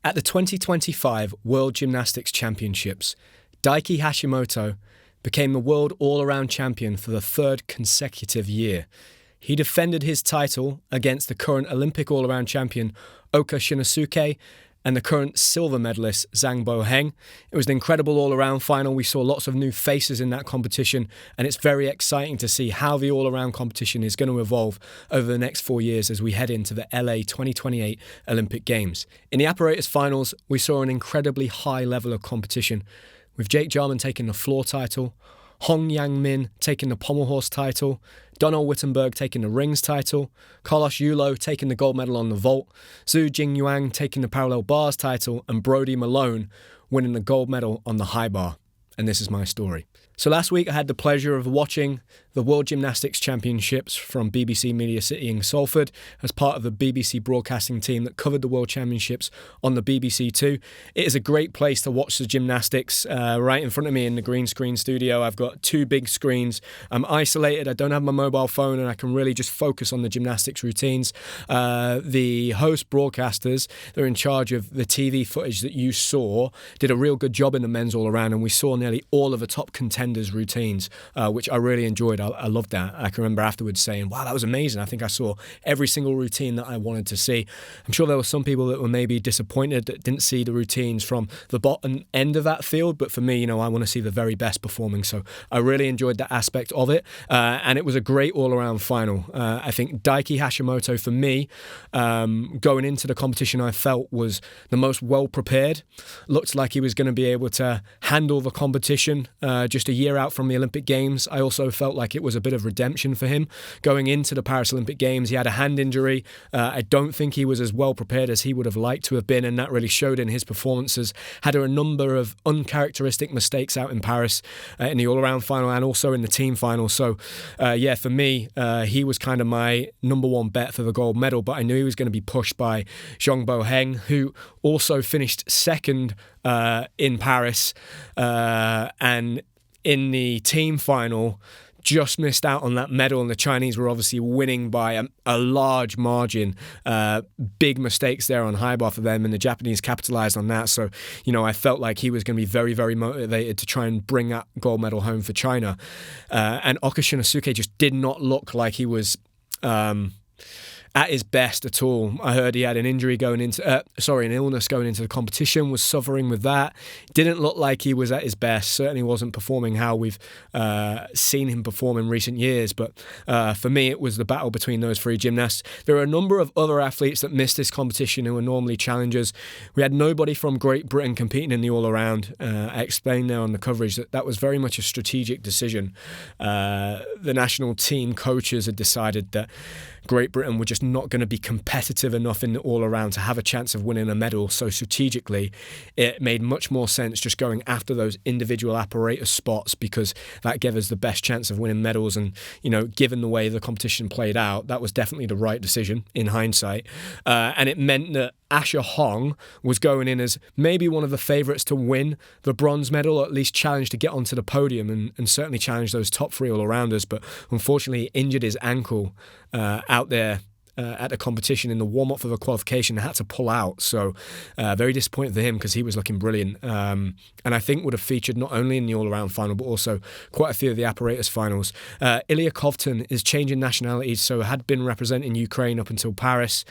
At the 2025 World Gymnastics Championships, Daiki Hashimoto became the world all-around champion for the third consecutive year. He defended his title against the current Olympic all-around champion Oka Shinosuke and the current silver medalist Zhang Boheng. It was an incredible all-around final. We saw lots of new faces in that competition, and it's very exciting to see how the all-around competition is going to evolve over the next 4 years as we head into the LA 2028 Olympic Games. In the apparatus finals, we saw an incredibly high level of competition, with Jarman taking the floor title, Hong Yanming taking the pommel horse title, Donnell Whittenburg taking the rings title, Carlos Yulo taking the gold medal on the vault, Zou Jingyuan taking the parallel bars title, and Brody Malone winning the gold medal on the high bar. And this is my story. So last week I had the pleasure of watching the World Gymnastics Championships from BBC Media City in Salford as part of the BBC broadcasting team that covered the World Championships on the BBC Two. It is a great place to watch the gymnastics. Right in front of me in the green screen studio, I've got two big screens. I'm isolated, I don't have my mobile phone, and I can really just focus on the gymnastics routines. The host broadcasters, they're in charge of the TV footage that you saw, did a real good job in the men's all-around, and we saw nearly all of the top contenders routines, which I really enjoyed. I loved that. I can remember afterwards saying, wow, that was amazing. I think I saw every single routine that I wanted to see. I'm sure there were some people that were maybe disappointed that didn't see the routines from the bottom end of that field, but for me, I want to see the very best performing, so I really enjoyed that aspect of it, and it was a great all-around final. I think Daiki Hashimoto, for me, going into the competition, I felt was the most well-prepared. Looked like he was going to be able to handle the competition just a year out from the Olympic Games. I also felt like it was a bit of redemption for him going into the Paris Olympic Games. He had a hand injury. I don't think he was as well prepared as he would have liked to have been, and that really showed in his performances. Had a number of uncharacteristic mistakes out in Paris in the all-around final and also in the team final. So for me, he was kind of my number one bet for the gold medal, but I knew he was going to be pushed by Zhang Boheng, who also finished second in Paris, and in the team final just missed out on that medal, and the Chinese were obviously winning by a large margin. Big mistakes there on high bar for them, and the Japanese capitalized on that. So, I felt like he was going to be very, very motivated to try and bring that gold medal home for China. And Oka Shinosuke just did not look like he was at his best at all. I heard he had an injury going into, an illness going into the competition, was suffering with that. Didn't look like he was at his best. Certainly wasn't performing how we've seen him perform in recent years. But for me, it was the battle between those three gymnasts. There are a number of other athletes that missed this competition who are normally challengers. We had nobody from Great Britain competing in the all-around. I explained there on the coverage that was very much a strategic decision. The national team coaches had decided that Great Britain were just not going to be competitive enough in the all-around to have a chance of winning a medal. So strategically, it made much more sense just going after those individual apparatus spots, because that gave us the best chance of winning medals. And, given the way the competition played out, that was definitely the right decision in hindsight. And it meant that Asher Hong was going in as maybe one of the favourites to win the bronze medal, or at least challenge to get onto the podium and certainly challenge those top three all-arounders. But unfortunately, he injured his ankle out there at the competition in the warm-up for the qualification, had to pull out. So very disappointed for him, because he was looking brilliant. And I think would have featured not only in the all-around final, but also quite a few of the apparatus finals. Ilya Kovtun is changing nationalities, so had been representing Ukraine up until Paris.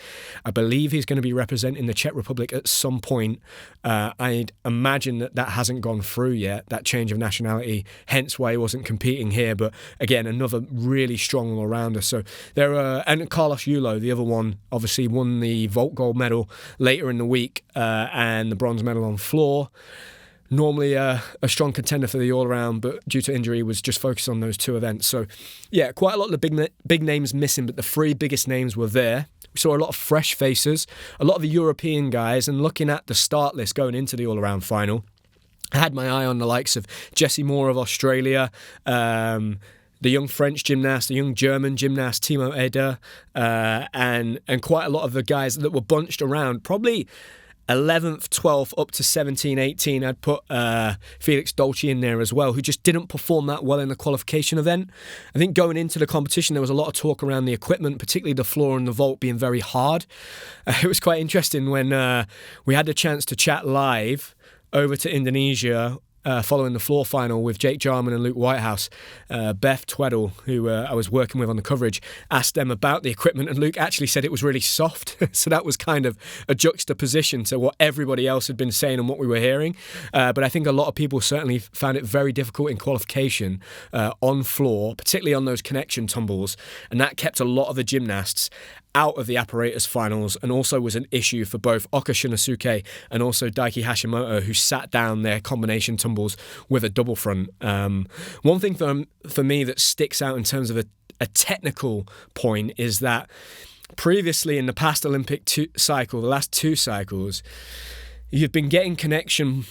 I believe he's going to be representing the Czech Republic at some point. I'd imagine that hasn't gone through yet, that change of nationality, hence why he wasn't competing here. But again, another really strong all-rounder. So there are, and Carlos Yulo, the other one, obviously won the vault gold medal later in the week, and the bronze medal on floor. Normally a strong contender for the all-around, but due to injury was just focused on those two events. So yeah, quite a lot of the big names missing, but the three biggest names were there. We saw a lot of fresh faces, a lot of the European guys, and looking at the start list going into the all-around final, I had my eye on the likes of Jessie Moore of Australia, the young French gymnast, the young German gymnast, Timo Eder, and quite a lot of the guys that were bunched around. Probably 11th, 12th, up to 17, 18. I'd put Felix Dolce in there as well, who just didn't perform that well in the qualification event. I think going into the competition, there was a lot of talk around the equipment, particularly the floor and the vault being very hard. It was quite interesting when we had the chance to chat live over to Indonesia following the floor final with Jake Jarman and Luke Whitehouse. Beth Tweddle, who I was working with on the coverage, asked them about the equipment, and Luke actually said it was really soft. So that was kind of a juxtaposition to what everybody else had been saying and what we were hearing. But I think a lot of people certainly found it very difficult in qualification on floor, particularly on those connection tumbles, and that kept a lot of the gymnasts out of the apparatus finals, and also was an issue for both Oka Shinosuke and also Daiki Hashimoto, who sat down their combination tumbles with a double front. One thing for me that sticks out in terms of a technical point is that previously in the past Olympic cycle, the last 2 cycles, you've been getting connection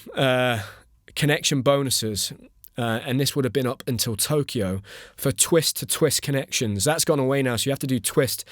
bonuses. And this would have been up until Tokyo for twist to twist connections. That's gone away now, so you have to do twist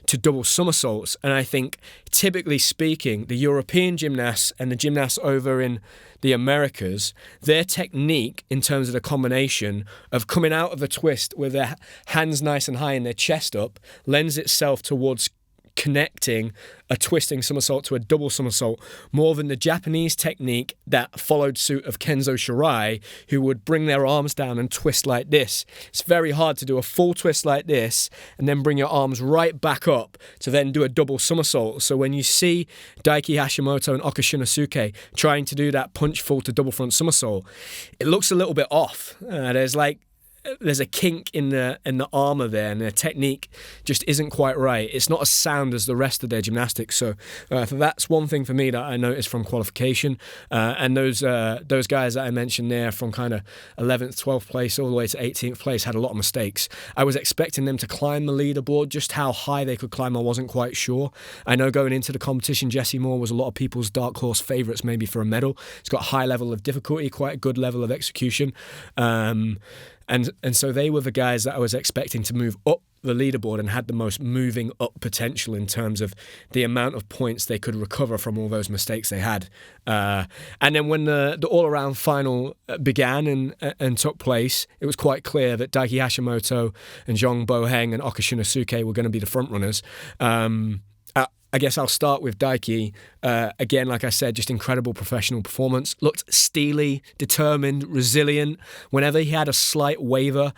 to double somersaults. And I think, typically speaking, the European gymnasts and the gymnasts over in the Americas, their technique in terms of the combination of coming out of the twist with their hands nice and high and their chest up lends itself towards connecting a twisting somersault to a double somersault more than the Japanese technique that followed suit of Kenzo Shirai, who would bring their arms down and twist like this. It's very hard to do a full twist like this and then bring your arms right back up to then do a double somersault. So when you see Daiki Hashimoto and Oka Shinosuke trying to do that punch full to double front somersault, it looks a little bit off. There's a kink in the armour there, and their technique just isn't quite right. It's not as sound as the rest of their gymnastics. So that's one thing for me that I noticed from qualification. And those guys that I mentioned there from kind of 11th, 12th place all the way to 18th place had a lot of mistakes. I was expecting them to climb the leaderboard. Just how high they could climb, I wasn't quite sure. I know going into the competition, Jessie Moore was a lot of people's dark horse favourites maybe for a medal. It's got a high level of difficulty, quite a good level of execution. And so they were the guys that I was expecting to move up the leaderboard and had the most moving up potential in terms of the amount of points they could recover from all those mistakes they had. And then when the all-around final began and took place, it was quite clear that Daiki Hashimoto and Zhang Boheng and Oka Shinosuke were going to be the front runners. I guess I'll start with Daiki. Again, like I said, just incredible professional performance. Looked steely, determined, resilient. Whenever he had a slight waver,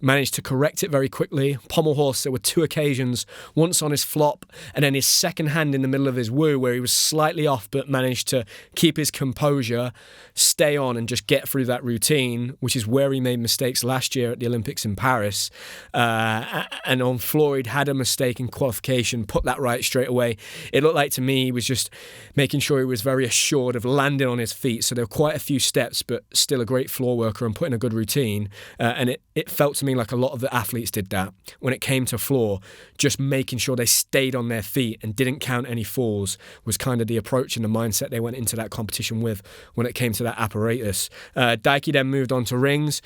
managed to correct it very quickly. Pommel horse, there were 2 occasions, once on his flop and then his second hand in the middle of his woo where he was slightly off but managed to keep his composure, stay on and just get through that routine, which is where he made mistakes last year at the Olympics in Paris. And on floor, he'd had a mistake in qualification, put that right straight away. It looked like to me he was just making sure he was very assured of landing on his feet. So there were quite a few steps, but still a great floor worker and putting a good routine. And it felt to me like a lot of the athletes did that when it came to floor, just making sure they stayed on their feet and didn't count any falls was kind of the approach and the mindset they went into that competition with when it came to that apparatus. Daiki then moved on to rings.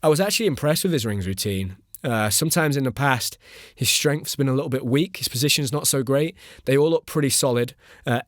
I was actually impressed with his rings routine. Sometimes in the past, his strength's been a little bit weak. His position's not so great. They all look pretty solid.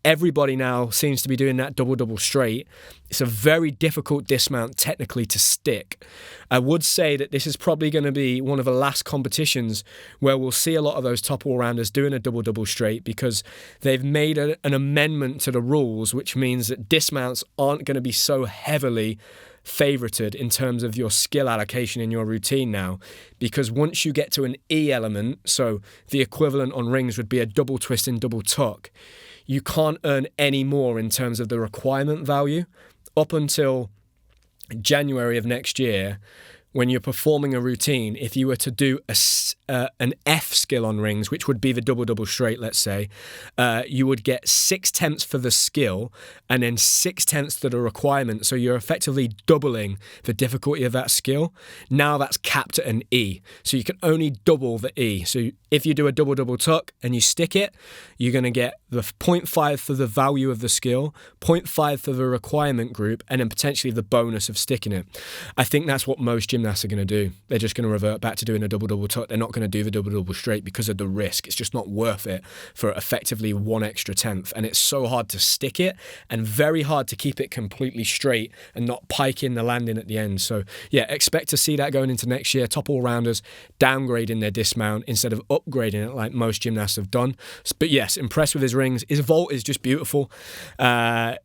Everybody now seems to be doing that double-double straight. It's a very difficult dismount technically to stick. I would say that this is probably going to be one of the last competitions where we'll see a lot of those top all-rounders doing a double-double straight because they've made an amendment to the rules, which means that dismounts aren't going to be so heavily favorited in terms of your skill allocation in your routine now, because once you get to an E element, so the equivalent on rings would be a double twist and double tuck, you can't earn any more in terms of the requirement value up until January of next year. When you're performing a routine, if you were to do an F skill on rings, which would be the double-double straight, let's say, you would get 6/10 for the skill and then 6/10 to the requirement. So you're effectively doubling the difficulty of that skill. Now that's capped at an E. So you can only double the E. So if you do a double-double tuck and you stick it, you're going to get the 0.5 for the value of the skill, 0.5 for the requirement group, and then potentially the bonus of sticking it. I think that's what most gymnasts gymnasts are going to do. They're just going to revert back to doing a double-double tuck. They're not going to do the double-double straight because of the risk. It's just not worth it for effectively 1 extra tenth. And it's so hard to stick it and very hard to keep it completely straight and not pike in the landing at the end. So yeah, expect to see that going into next year. Top all-rounders downgrading their dismount instead of upgrading it like most gymnasts have done. But yes, impressed with his rings. His vault is just beautiful.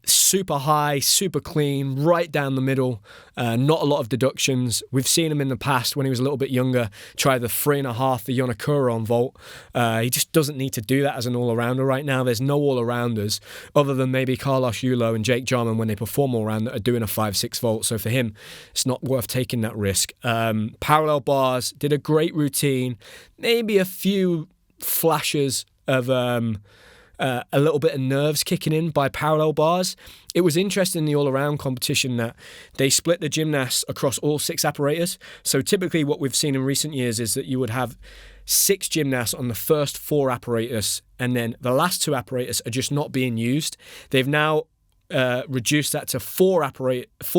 Super high, super clean, right down the middle. Not a lot of deductions. We've seen him in the past when he was a little bit younger try the 3.5, the Yonakura on vault. He just doesn't need to do that as an all-arounder right now. There's no all-arounders other than maybe Carlos Yulo and Jake Jarman when they perform all-around that are doing a 5-6 vault. So for him, it's not worth taking that risk. Parallel bars, did a great routine. Maybe a few flashes of a little bit of nerves kicking in by parallel bars. It was interesting in the all-around competition that they split the gymnasts across all 6 apparatus. So typically what we've seen in recent years is that you would have 6 gymnasts on the first 4 apparatus, and then the last 2 apparatus are just not being used. They've now reduced that to 4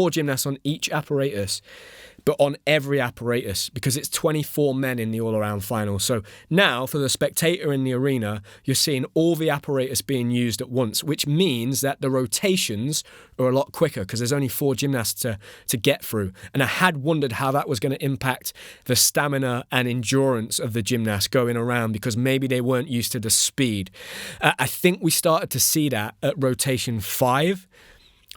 gymnasts on each apparatus, but on every apparatus, because it's 24 men in the all-around final. So now, for the spectator in the arena, you're seeing all the apparatus being used at once, which means that the rotations are a lot quicker because there's only 4 gymnasts to get through. And I had wondered how that was going to impact the stamina and endurance of the gymnasts going around, because maybe they weren't used to the speed. I think we started to see that at rotation 5.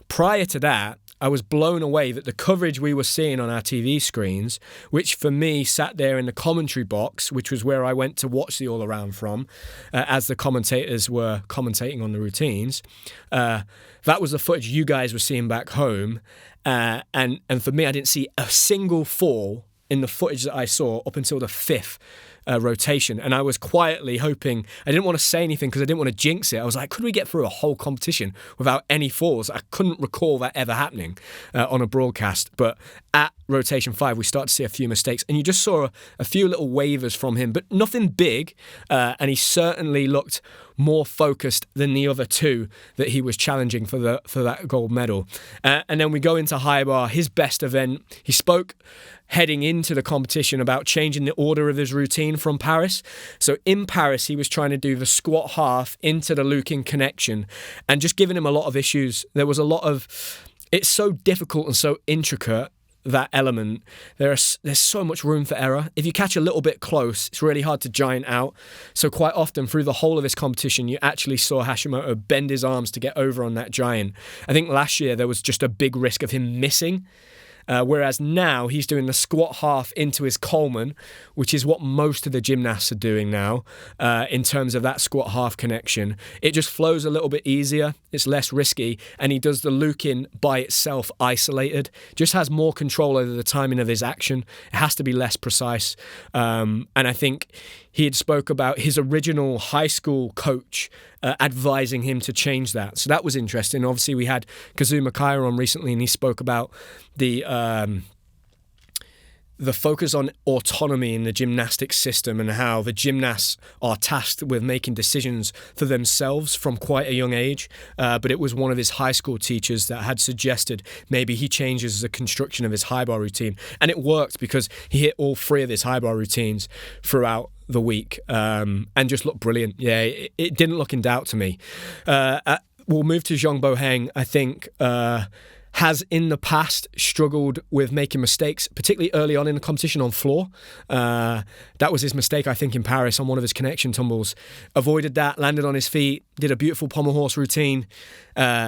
Prior to that, I was blown away that the coverage we were seeing on our TV screens, which for me sat there in the commentary box, which was where I went to watch the all-around from, as the commentators were commentating on the routines, that was the footage you guys were seeing back home. And for me, I didn't see a single fall in the footage that I saw up until the 5th rotation. And I was quietly hoping, I didn't want to say anything because I didn't want to jinx it. I was like, could we get through a whole competition without any falls? I couldn't recall that ever happening on a broadcast. But at rotation 5, we started to see a few mistakes, and you just saw a few little wavers from him, but nothing big. And he certainly looked more focused than the other 2 that he was challenging for that gold medal. And then we go into high bar, his best event. He spoke heading into the competition about changing the order of his routine from Paris. So in Paris, he was trying to do the squat half into the Lukin connection and just giving him a lot of issues. There was a lot of, it's so difficult and so intricate, that element. There's so much room for error. If you catch a little bit close, it's really hard to giant out. So quite often through the whole of this competition, you actually saw Hashimoto bend his arms to get over on that giant. I think last year there was just a big risk of him missing. Whereas now he's doing the squat half into his Coleman, which is what most of the gymnasts are doing now in terms of that squat half connection. It just flows a little bit easier. It's less risky. And he does the Lukin by itself isolated. Just has more control over the timing of his action. It has to be less precise. And I think he had spoke about his original high school coach advising him to change that. So that was interesting. Obviously, we had Kazuma Kaira on recently, and he spoke about the focus on autonomy in the gymnastics system and how the gymnasts are tasked with making decisions for themselves from quite a young age. But it was one of his high school teachers that had suggested maybe he changes the construction of his high bar routine. And it worked because he hit all 3 of his high bar routines throughout the week and just looked brilliant. Yeah, it didn't look in doubt to me. We'll move to Zhang Boheng. I think has in the past struggled with making mistakes, particularly early on in the competition on floor. That was his mistake, I think, in Paris on one of his connection tumbles. Avoided that, landed on his feet, did a beautiful pommel horse routine,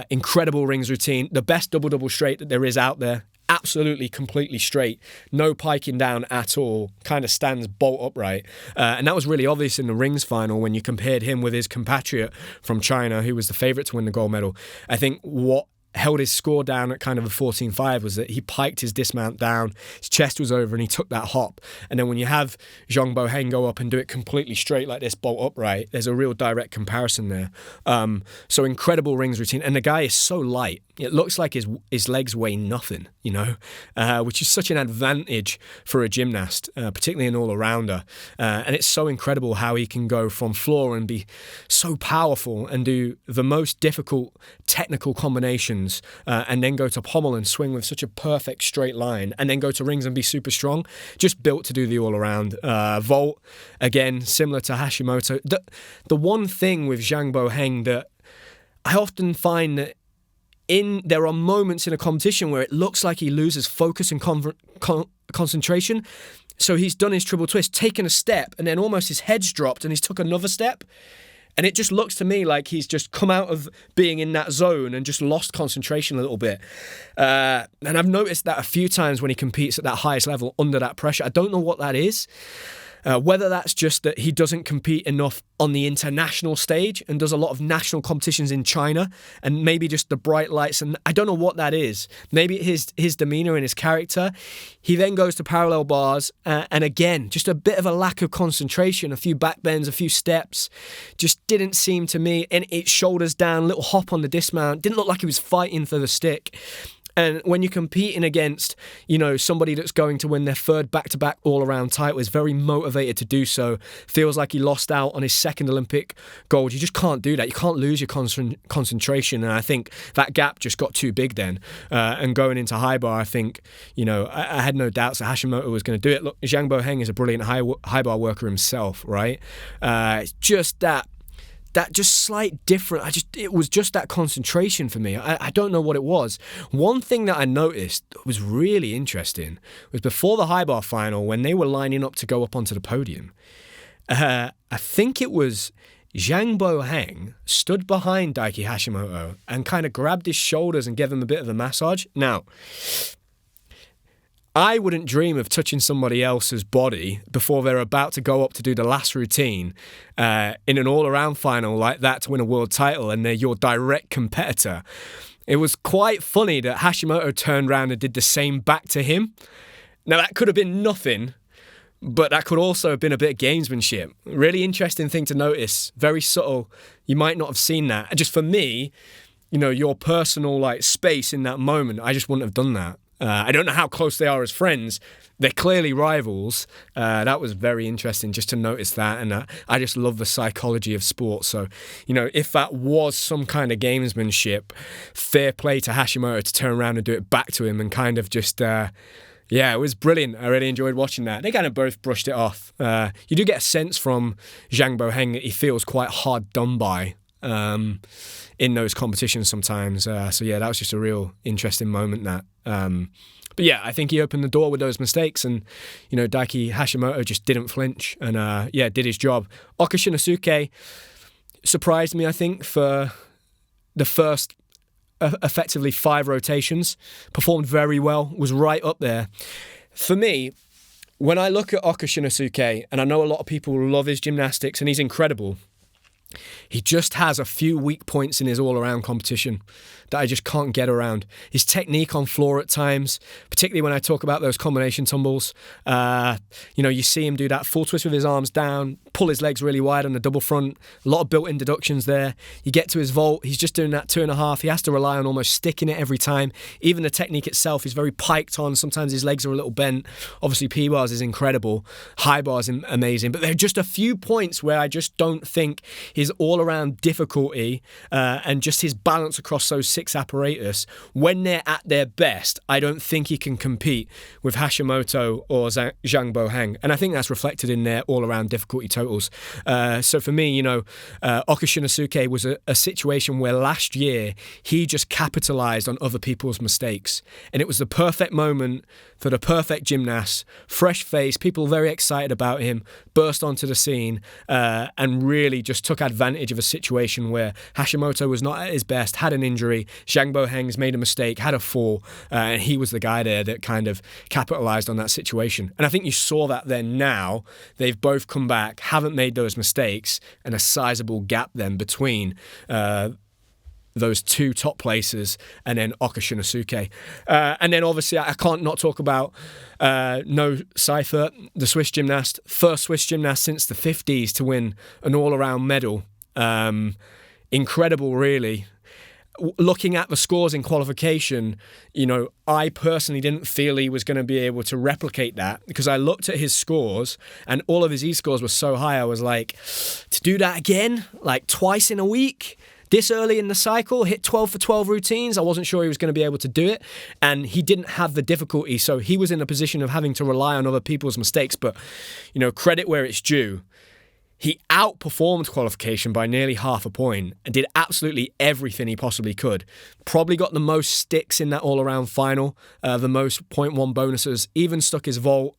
incredible rings routine, the best double-double straight that there is out there. Absolutely, completely straight, no piking down at all, kind of stands bolt upright. And that was really obvious in the rings final when you compared him with his compatriot from China, who was the favourite to win the gold medal. I think what held his score down at kind of a 14.5 was that he piked his dismount down, his chest was over, and he took that hop. And then when you have Zhang Boheng go up and do it completely straight like this, bolt upright, there's a real direct comparison there. So incredible rings routine. And the guy is so light. It looks like his legs weigh nothing, you know, which is such an advantage for a gymnast, particularly an all-arounder. And it's so incredible how he can go from floor and be so powerful and do the most difficult technical combinations combinations and then go to pommel and swing with such a perfect straight line and then go to rings and be super strong. Just built to do the all-around. Vault, again, similar to Hashimoto. The one thing with Zhang Boheng that I often find that there are moments in a competition where it looks like he loses focus and concentration. So he's done his triple twist, taken a step, and then almost his head's dropped and he's took another step. And it just looks to me like he's just come out of being in that zone and just lost concentration a little bit. And I've noticed that a few times when he competes at that highest level under that pressure. I don't know what that is. Whether that's just that he doesn't compete enough on the international stage and does a lot of national competitions in China, and maybe just the bright lights, and I don't know what that is. Maybe his demeanor and his character. He then goes to parallel bars, and again, just a bit of a lack of concentration, a few back bends, a few steps. Just didn't seem to me, and it's shoulders down, little hop on the dismount. Didn't look like he was fighting for the stick. And when you're competing against, somebody that's going to win their third back-to-back all-around title, is very motivated to do so, feels like he lost out on his second Olympic gold. You just can't do that. You can't lose your concentration. And I think that gap just got too big then. And going into high bar, I think, I had no doubts that Hashimoto was going to do it. Look, Zhang Boheng is a brilliant high bar worker himself, right? It's just that just slight different. It was just that concentration for me. I don't know what it was. One thing that I noticed was really interesting was before the high bar final, when they were lining up to go up onto the podium, I think it was Zhang Boheng stood behind Daiki Hashimoto and kind of grabbed his shoulders and gave him a bit of a massage. Now, I wouldn't dream of touching somebody else's body before they're about to go up to do the last routine in an all-around final like that to win a world title, and they're your direct competitor. It was quite funny that Hashimoto turned around and did the same back to him. Now, that could have been nothing, but that could also have been a bit of gamesmanship. Really interesting thing to notice. Very subtle. You might not have seen that. Just for me, your personal space in that moment, I just wouldn't have done that. I don't know how close they are as friends. They're clearly rivals. That was very interesting just to notice that. And I just love the psychology of sport. So, if that was some kind of gamesmanship, fair play to Hashimoto to turn around and do it back to him and kind of just, it was brilliant. I really enjoyed watching that. They kind of both brushed it off. You do get a sense from Zhang Boheng that he feels quite hard done by in those competitions sometimes. That was just a real interesting moment that. But yeah, I think he opened the door with those mistakes, and Daiki Hashimoto just didn't flinch and did his job. Oka Shinosuke surprised me, I think, for the first effectively 5 rotations. Performed very well, was right up there. For me, when I look at Oka Shinosuke, and I know a lot of people love his gymnastics and he's incredible, he just has a few weak points in his all-around competition that I just can't get around. His technique on floor at times, particularly when I talk about those combination tumbles. You see him do that full twist with his arms down, pull his legs really wide on the double front. A lot of built-in deductions there. You get to his vault, he's just doing that 2.5. He has to rely on almost sticking it every time. Even the technique itself is very piked on. Sometimes his legs are a little bent. Obviously, P-bars is incredible. High bars amazing. But there are just a few points where I just don't think his all-around difficulty and just his balance across those 6 apparatus, when they're at their best, I don't think he can compete with Hashimoto or Zhang Boheng. And I think that's reflected in their all-around difficulty totals. So for me, Oka Shinosuke was a situation where last year he just capitalized on other people's mistakes. And it was the perfect moment for the perfect gymnast, fresh face, people very excited about him, burst onto the scene and really just took advantage of a situation where Hashimoto was not at his best, had an injury, Zhang Boheng's made a mistake, had a fall, and he was the guy there that kind of capitalized on that situation. And I think you saw that then. Now they've both come back, haven't made those mistakes, and a sizable gap then between those 2 top places and then Oka Shinosuke. And then obviously I can't not talk about No Seifert, the Swiss gymnast, first Swiss gymnast since the 50s to win an all-around medal. Incredible, really. Looking at the scores in qualification, I personally didn't feel he was going to be able to replicate that, because I looked at his scores and all of his E-scores were so high. I was like, to do that again, like twice in a week, this early in the cycle, hit 12 for 12 routines. I wasn't sure he was going to be able to do it, and he didn't have the difficulty, so he was in a position of having to rely on other people's mistakes. But, credit where it's due. He outperformed qualification by nearly half a point and did absolutely everything he possibly could. Probably got the most sticks in that all-around final, the most 0.1 bonuses, even stuck his vault.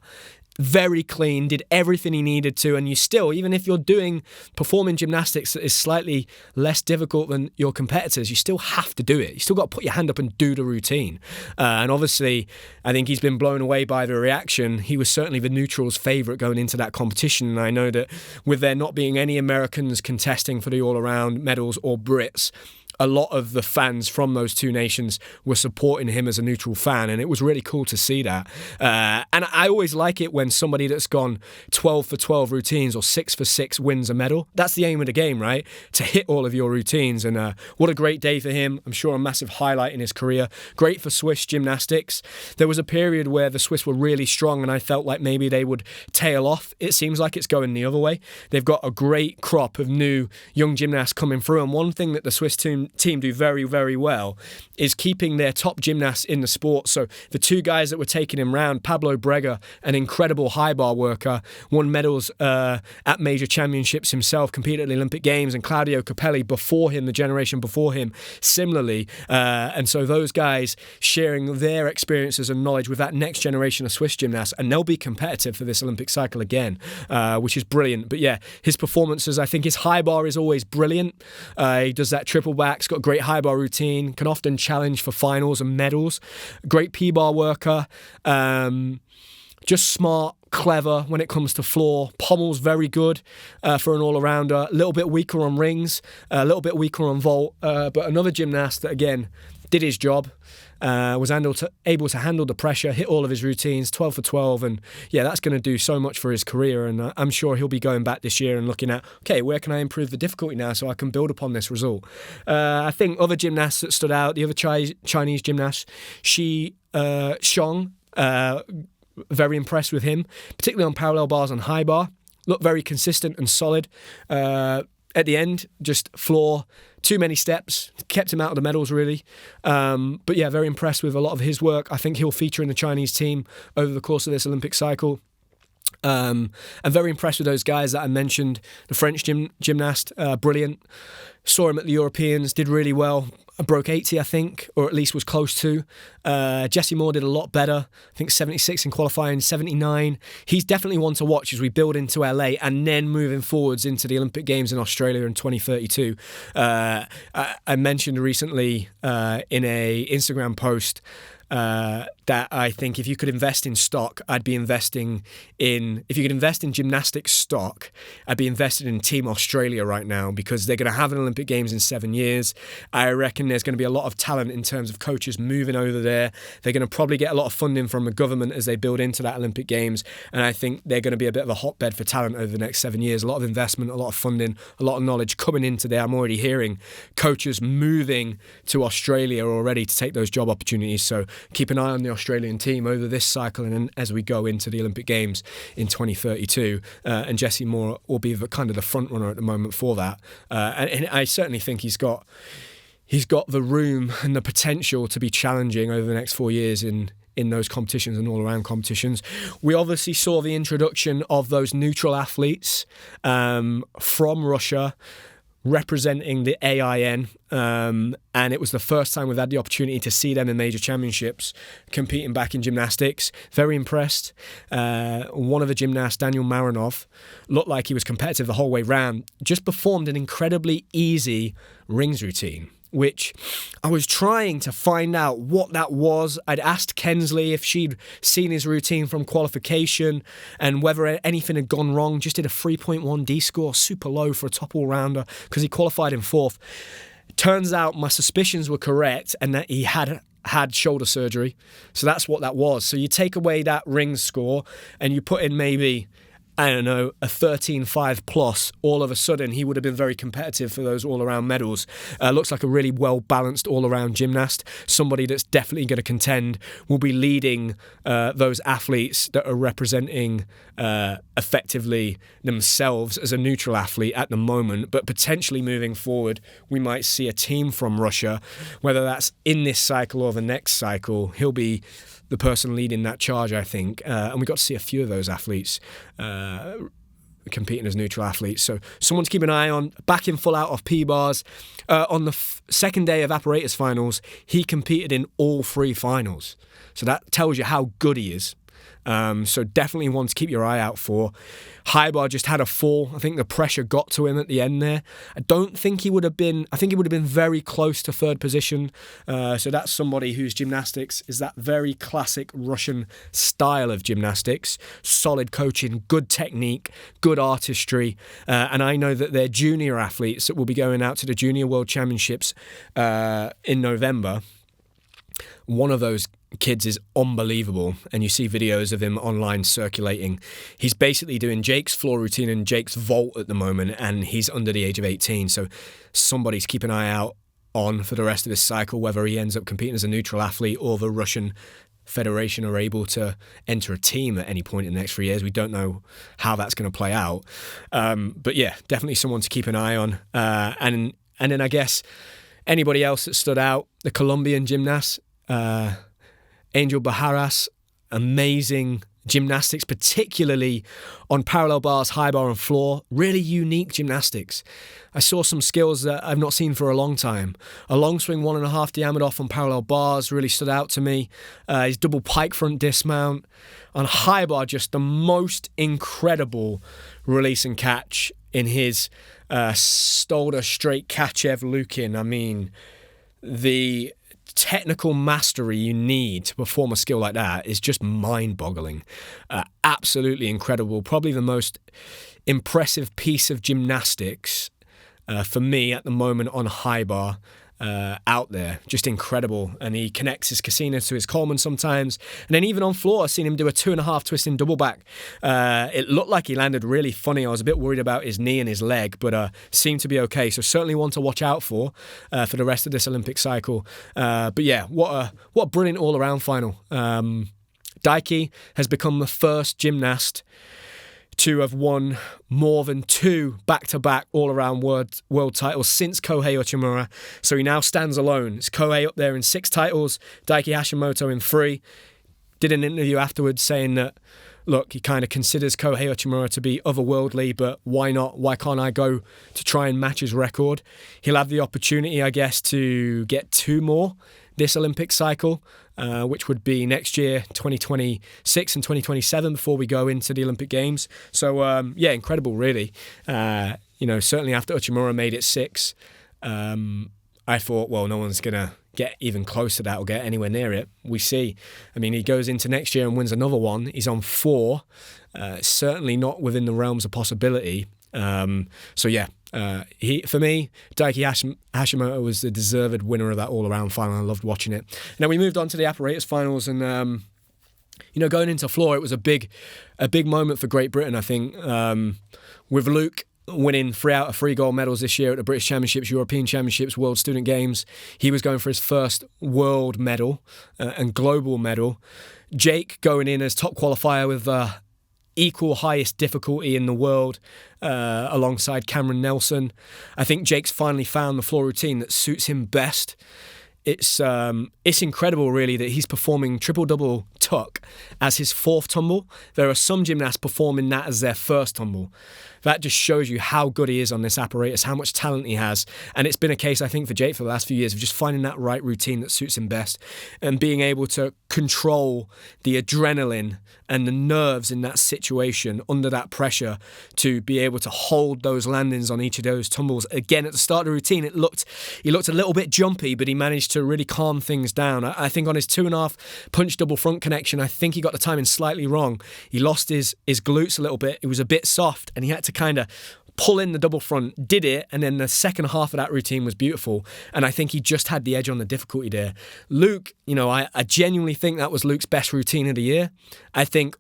Very clean, did everything he needed to, and you still, even if you're performing gymnastics that is slightly less difficult than your competitors, you still have to do it. You still got to put your hand up and do the routine. And obviously, I think he's been blown away by the reaction. He was certainly the neutrals' favourite going into that competition, and I know that with there not being any Americans contesting for the all-around medals or Brits, a lot of the fans from those two nations were supporting him as a neutral fan, and it was really cool to see that. And I always like it when somebody that's gone 12 for 12 routines or 6 for 6 wins a medal. That's the aim of the game, right? To hit all of your routines. And what a great day for him. I'm sure a massive highlight in his career. Great for Swiss gymnastics. There was a period where the Swiss were really strong, and I felt like maybe they would tail off. It seems like it's going the other way. They've got a great crop of new young gymnasts coming through, and one thing that the Swiss team do very, very well is keeping their top gymnasts in the sport. So the two guys that were taking him round, Pablo Brega, an incredible high bar worker, won medals at major championships himself, competed at the Olympic Games, and Claudio Capelli before him, the generation before him, similarly. And so those guys sharing their experiences and knowledge with that next generation of Swiss gymnasts, and they'll be competitive for this Olympic cycle again, which is brilliant. But yeah, his performances, I think his high bar is always brilliant. He does that triple back, he's got a great high bar routine, can often challenge for finals and medals. Great P-bar worker, just smart, clever when it comes to floor. Pommel's very good for an all-arounder. A little bit weaker on rings, a little bit weaker on vault, but another gymnast that, again, did his job, was able to handle the pressure, hit all of his routines, 12 for 12, and yeah, that's going to do so much for his career, and I'm sure he'll be going back this year and looking at, okay, where can I improve the difficulty now so I can build upon this result. I think other gymnasts that stood out, the other Chinese gymnast, Shong, very impressed with him, particularly on parallel bars and high bar. Looked very consistent and solid. At the end, just floor, too many steps, kept him out of the medals really. But yeah, very impressed with a lot of his work. I think he'll feature in the Chinese team over the course of this Olympic cycle. I'm very impressed with those guys that I mentioned. The French gymnast, brilliant. Saw him at the Europeans, did really well. Broke 80, I think, or at least was close to. Jesse Moore did a lot better. I think 76 in qualifying, 79. He's definitely one to watch as we build into LA and then moving forwards into the Olympic Games in Australia in 2032. I mentioned recently in a Instagram post that I think if you could invest in stock, if you could invest in gymnastics stock, I'd be invested in Team Australia right now, because they're going to have an Olympic Games in 7 years. I reckon there's going to be a lot of talent in terms of coaches moving over there. They're going to probably get a lot of funding from the government as they build into that Olympic Games, and I think they're going to be a bit of a hotbed for talent over the next 7 years. A lot of investment, a lot of funding, a lot of knowledge coming into there. I'm already hearing coaches moving to Australia already to take those job opportunities, so keep an eye on the Australian team over this cycle and then as we go into the Olympic Games in 2032. And Jesse Moore will be kind of the front runner at the moment for that. And I certainly think he's got the room and the potential to be challenging over the next 4 years in those competitions and all-around competitions. We obviously saw the introduction of those neutral athletes from Russia representing the AIN, and it was the first time we've had the opportunity to see them in major championships competing back in gymnastics. Very impressed. One of the gymnasts, Daniel Marinov, looked like he was competitive the whole way round, just performed an incredibly easy rings routine, which I was trying to find out what that was. I'd asked Kensley if she'd seen his routine from qualification and whether anything had gone wrong. Just did a 3.1 D score, super low for a top all-rounder because he qualified in fourth. Turns out my suspicions were correct and that he had shoulder surgery. So that's what that was. So you take away that ring score and you put in maybe I don't know, a 13.5 plus, all of a sudden he would have been very competitive for those all-around medals. Looks like a really well-balanced all-around gymnast, somebody that's definitely going to contend, will be leading those athletes that are representing effectively themselves as a neutral athlete at the moment, but potentially moving forward, we might see a team from Russia, whether that's in this cycle or the next cycle. He'll be the person leading that charge, I think. And we got to see a few of those athletes competing as neutral athletes. So someone to keep an eye on. Back in full out of P-bars. On the second day of apparatus finals, he competed in all 3 finals. So that tells you how good he is. So definitely one to keep your eye out for. High bar just had a fall. I think the pressure got to him at the end there. I think he would have been very close to 3rd position. So that's somebody whose gymnastics is that very classic Russian style of gymnastics. Solid coaching, good technique, good artistry. And I know that their junior athletes that will be going out to the Junior World Championships in November, one of those kids is unbelievable, and you see videos of him online circulating. He's basically doing Jake's floor routine and Jake's vault at the moment, and he's under the age of 18, so somebody to keep an eye out on for the rest of this cycle, whether he ends up competing as a neutral athlete or the Russian Federation are able to enter a team at any point in the next 3 years. We don't know how that's going to play out, but yeah, definitely someone to keep an eye on. And then I guess anybody else that stood out, the Colombian gymnast, Angel Bajaras, amazing gymnastics, particularly on parallel bars, high bar and floor. Really unique gymnastics. I saw some skills that I've not seen for a long time. A long swing 1.5 diameter off on parallel bars really stood out to me. His double pike front dismount. On high bar, just the most incredible release and catch in his Stolder straight Kachev Lukin. I mean, the technical mastery you need to perform a skill like that is just mind-boggling. Absolutely incredible. Probably the most impressive piece of gymnastics for me at the moment on high bar out there. Just incredible. And he connects his Cassina to his Coleman sometimes. And then even on floor, I've seen him do a 2.5 twisting double back. It looked like he landed really funny. I was a bit worried about his knee and his leg, but seemed to be okay. So certainly one to watch out for the rest of this Olympic cycle. But yeah, what a brilliant all-around final. Daiki has become the first gymnast to have won more than 2 back-to-back all-around world titles since Kohei Uchimura. So he now stands alone. It's Kohei up there in 6 titles, Daiki Hashimoto in 3. Did an interview afterwards saying that, look, he kind of considers Kohei Uchimura to be otherworldly, but why not? Why can't I go to try and match his record? He'll have the opportunity, I guess, to get 2 more this Olympic cycle, which would be next year, 2026 and 2027, before we go into the Olympic Games. So, yeah, incredible, really. Certainly after Uchimura made it 6, I thought, well, no one's going to get even close to that or get anywhere near it. We see. I mean, he goes into next year and wins another one. He's on 4. Certainly not within the realms of possibility. For me, Daiki Hashimoto was the deserved winner of that all-around final. I loved watching it. Now we moved on to the apparatus finals, and going into floor, it was a big moment for Great Britain. I think with Luke winning 3 out of 3 gold medals this year at the British Championships, European Championships, World Student Games. He was going for his first world medal and global medal. Jake going in as top qualifier with equal highest difficulty in the world alongside Cameron Nelson. I think Jake's finally found the floor routine that suits him best. It's incredible, really, that he's performing triple-double tuck as his 4th tumble. There are some gymnasts performing that as their 1st tumble. That just shows you how good he is on this apparatus, how much talent he has. And it's been a case, I think, for Jake for the last few years of just finding that right routine that suits him best and being able to control the adrenaline and the nerves in that situation under that pressure to be able to hold those landings on each of those tumbles. Again, at the start of the routine, he looked a little bit jumpy, but he managed to really calm things down. I think on his 2.5 punch double front connection, I think he got the timing slightly wrong. He lost his glutes a little bit. It was a bit soft, and he had to kind of pull in the double front, did it, and then the second half of that routine was beautiful. And I think he just had the edge on the difficulty there. Luke, I genuinely think that was Luke's best routine of the year. I think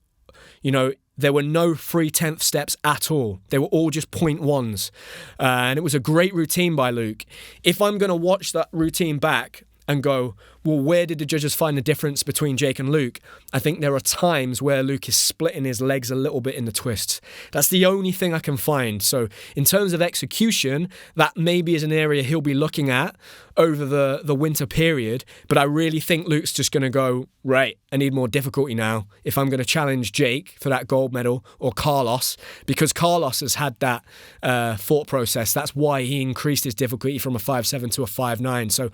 there were no 3/10 steps at all. They were all just 0.1s. And it was a great routine by Luke. If I'm going to watch that routine back and go, well, where did the judges find the difference between Jake and Luke? I think there are times where Luke is splitting his legs a little bit in the twists. That's the only thing I can find. So in terms of execution, that maybe is an area he'll be looking at over the winter period. But I really think Luke's just going to go, right, I need more difficulty now if I'm going to challenge Jake for that gold medal, or Carlos, because Carlos has had that thought process. That's why he increased his difficulty from a 5.7 to a 5.9. So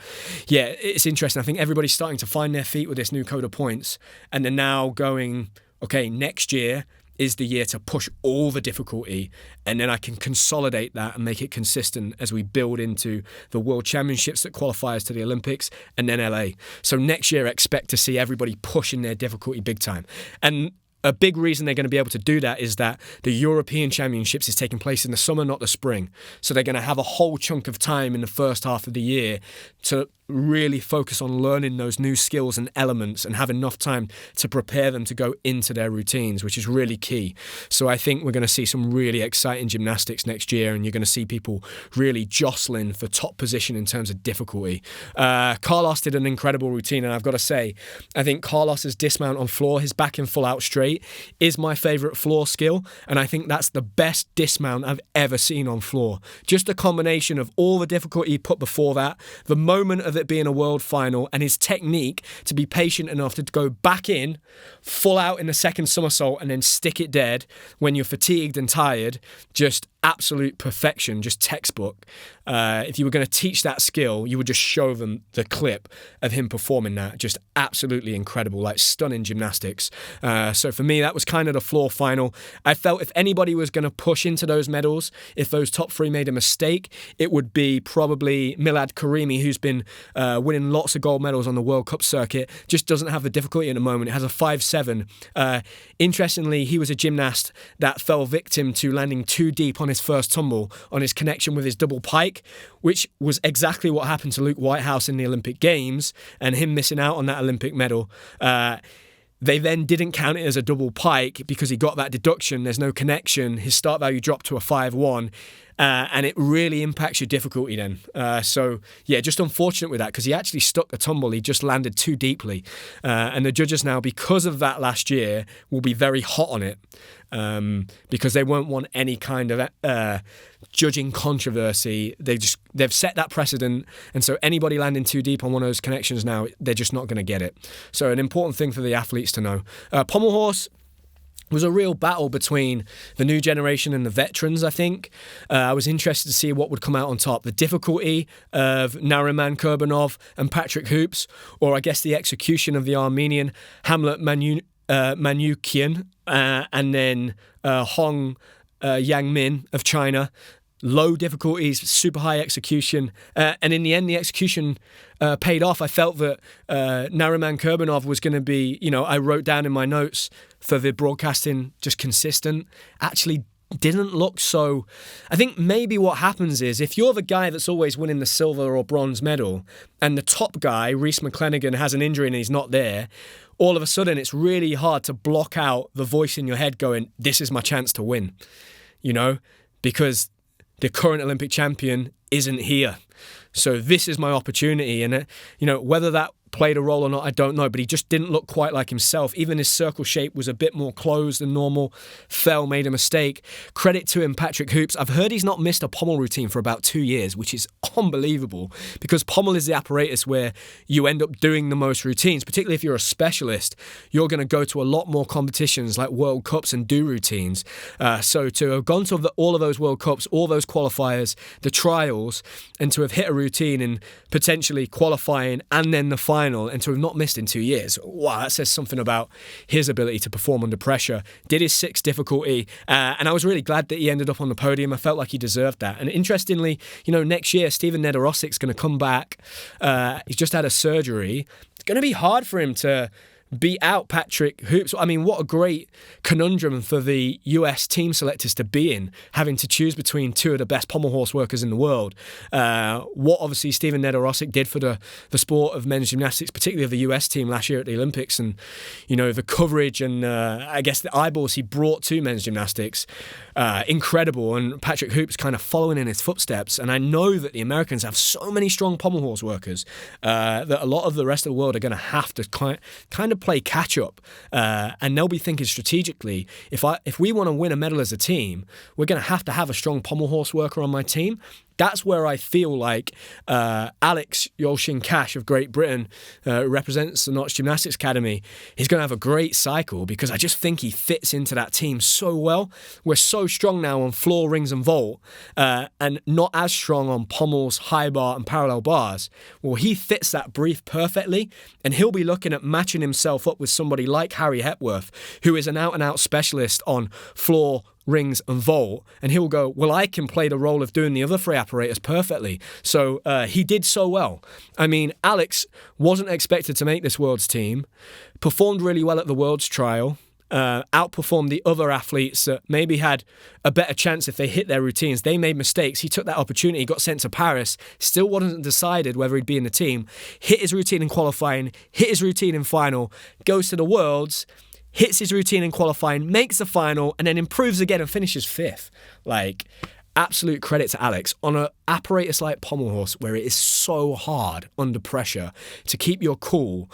yeah, it's interesting. I think everybody's starting to find their feet with this new code of points, and they're now going, okay, next year is the year to push all the difficulty, and then I can consolidate that and make it consistent as we build into the World Championships that qualify us to the Olympics, and then LA. So next year, expect to see everybody pushing their difficulty big time. And a big reason they're going to be able to do that is that the European Championships is taking place in the summer, not the spring. So they're going to have a whole chunk of time in the first half of the year to really focus on learning those new skills and elements and have enough time to prepare them to go into their routines, which is really key. So I think we're going to see some really exciting gymnastics next year, and you're going to see people really jostling for top position in terms of difficulty. Carlos did an incredible routine, and I've got to say, I think Carlos's dismount on floor, his back in full out straight, is my favourite floor skill, and I think that's the best dismount I've ever seen on floor. Just a combination of all the difficulty he put before that, the moment of it being a world final, and his technique to be patient enough to go back in, full out in the second somersault, and then stick it dead when you're fatigued and tired. Just absolute perfection, just textbook. If you were going to teach that skill, you would just show them the clip of him performing that. Just absolutely incredible, like stunning gymnastics. So for me, that was kind of the floor final. I felt if anybody was going to push into those medals, if those top three made a mistake, it would be probably Milad Karimi, who's been winning lots of gold medals on the World Cup circuit, just doesn't have the difficulty at the moment. It has a 5.7. Interestingly, he was a gymnast that fell victim to landing too deep on his first tumble on his connection with his double pike, which was exactly what happened to Luke Whitehouse in the Olympic Games, and him missing out on that Olympic medal. They then didn't count it as a double pike because he got that deduction. There's no connection. His start value dropped to a 5.1. And it really impacts your difficulty then. So, yeah, just unfortunate with that because he actually stuck the tumble. He just landed too deeply. And the judges now, because of that last year, will be very hot on it because they won't want any kind of judging controversy. They've set that precedent. And so anybody landing too deep on one of those connections now, they're just not going to get it. So an important thing for the athletes to know. Pommel horse was a real battle between the new generation and the veterans, I think. I was interested to see what would come out on top. The difficulty of Nariman Kurbanov and Patrick Hoops, or I guess the execution of the Armenian Hamlet Manoukian, and then Hong Yanming of China. Low difficulties, super high execution. And in the end, the execution paid off. I felt that Nariman Kurbanov was going to be, I wrote down in my notes for the broadcasting, just consistent. Actually didn't look so. I think maybe what happens is if you're the guy that's always winning the silver or bronze medal and the top guy, Rhys McClenaghan, has an injury and he's not there, all of a sudden it's really hard to block out the voice in your head going, this is my chance to win, because the current Olympic champion isn't here. So this is my opportunity. And, whether that played a role or not, I don't know, but he just didn't look quite like himself. Even his circle shape was a bit more closed than normal. Made a mistake. Credit to him, Patrick Hoops. I've heard he's not missed a pommel routine for about 2 years, which is unbelievable because pommel is the apparatus where you end up doing the most routines, particularly if you're a specialist. You're going to go to a lot more competitions like World Cups and do routines. So to have gone to all of those World Cups, all those qualifiers, the trials, and to have hit a routine and potentially qualifying and then the final, and to have not missed in 2 years, wow, that says something about his ability to perform under pressure. Did his 6 difficulty, and I was really glad that he ended up on the podium. I felt like he deserved that. And interestingly, next year, Steven Nedorosic's going to come back. He's just had a surgery. It's going to be hard for him to beat out Patrick Hoops. I mean, what a great conundrum for the US team selectors to be in, having to choose between two of the best pommel horse workers in the world. What obviously Stephen Nedorosik did for the sport of men's gymnastics, particularly of the US team last year at the Olympics, and the coverage and I guess the eyeballs he brought to men's gymnastics, incredible. And Patrick Hoops kind of following in his footsteps. And I know that the Americans have so many strong pommel horse workers that a lot of the rest of the world are going to have to kind of play catch up, and they'll be thinking strategically, if we want to win a medal as a team, we're going to have a strong pommel horse worker on my team. That's where I feel like Alex Yolshin-Cash of Great Britain, represents the Notch Gymnastics Academy. He's going to have a great cycle because I just think he fits into that team so well. We're so strong now on floor, rings and vault, and not as strong on pommels, high bar and parallel bars. Well, he fits that brief perfectly, and he'll be looking at matching himself up with somebody like Harry Hepworth, who is an out-and-out specialist on floor, rings and vault, and he'll go, well, I can play the role of doing the other three apparatus perfectly. So he did so well. I mean, Alex wasn't expected to make this world's team, performed really well at the world's trial, outperformed the other athletes that maybe had a better chance if they hit their routines. They made mistakes. He took that opportunity, got sent to Paris, still wasn't decided whether he'd be in the team, hit his routine in qualifying, hit his routine in final, goes to the Worlds, hits his routine in qualifying, makes the final, and then improves again and finishes 5th. Like, absolute credit to Alex on an apparatus like pommel horse, where it is so hard under pressure to keep your cool,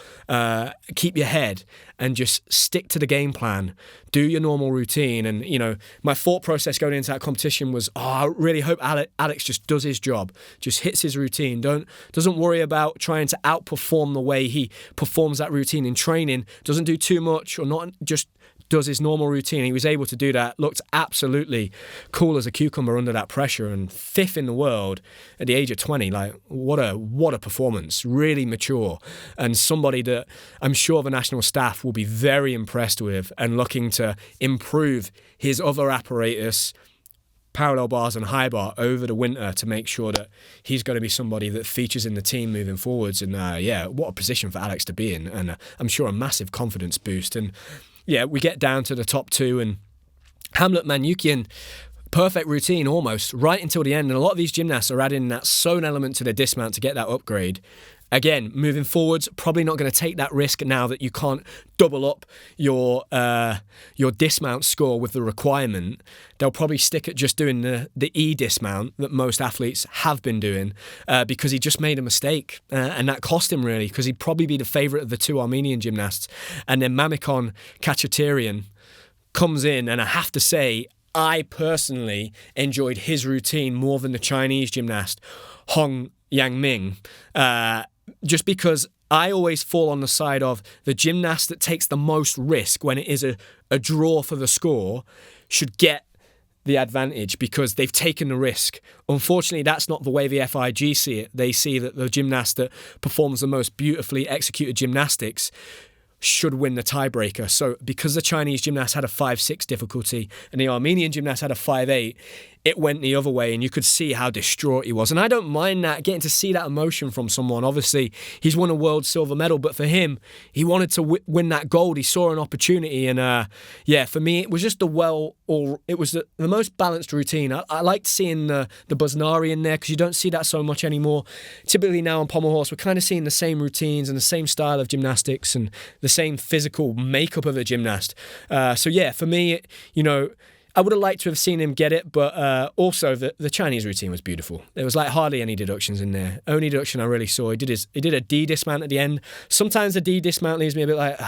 keep your head, and just stick to the game plan, do your normal routine. And, my thought process going into that competition was, I really hope Alex just does his job, just hits his routine, doesn't worry about trying to outperform the way he performs that routine in training, doesn't do too much or not, just does his normal routine. He was able to do that, looked absolutely cool as a cucumber under that pressure, and 5th in the world at the age of 20. Like, what a performance, really mature, and somebody that I'm sure the national staff will be very impressed with and looking to improve his other apparatus, parallel bars and high bar, over the winter to make sure that he's going to be somebody that features in the team moving forwards. And what a position for Alex to be in, and I'm sure a massive confidence boost. And we get down to the top 2, and Hamlet Manoukian, perfect routine almost right until the end. And a lot of these gymnasts are adding that sewn element to their dismount to get that upgrade. Again, moving forwards, probably not going to take that risk now that you can't double up your dismount score with the requirement. They'll probably stick at just doing the E dismount that most athletes have been doing, because he just made a mistake, and that cost him really, because he'd probably be the favourite of the 2 Armenian gymnasts. And then Mamikon Kachaturian comes in, and I have to say, I personally enjoyed his routine more than the Chinese gymnast Hong Yanming, just because I always fall on the side of the gymnast that takes the most risk when it is a draw for the score should get the advantage because they've taken the risk. Unfortunately, that's not the way the FIG see it. They see that the gymnast that performs the most beautifully executed gymnastics should win the tiebreaker. So because the Chinese gymnast had a 5-6 difficulty and the Armenian gymnast had a 5-8, it went the other way, and you could see how distraught he was. And I don't mind that, getting to see that emotion from someone. Obviously, he's won a world silver medal, but for him, he wanted to win that gold. He saw an opportunity, and for me, it was just it was the most balanced routine. I liked seeing the Buznari in there because you don't see that so much anymore. Typically now on pommel horse, we're kind of seeing the same routines and the same style of gymnastics and the same physical makeup of a gymnast. For me, I would have liked to have seen him get it, but also the Chinese routine was beautiful. There was like hardly any deductions in there. Only deduction I really saw, he did a D dismount at the end. Sometimes the D dismount leaves me a bit like,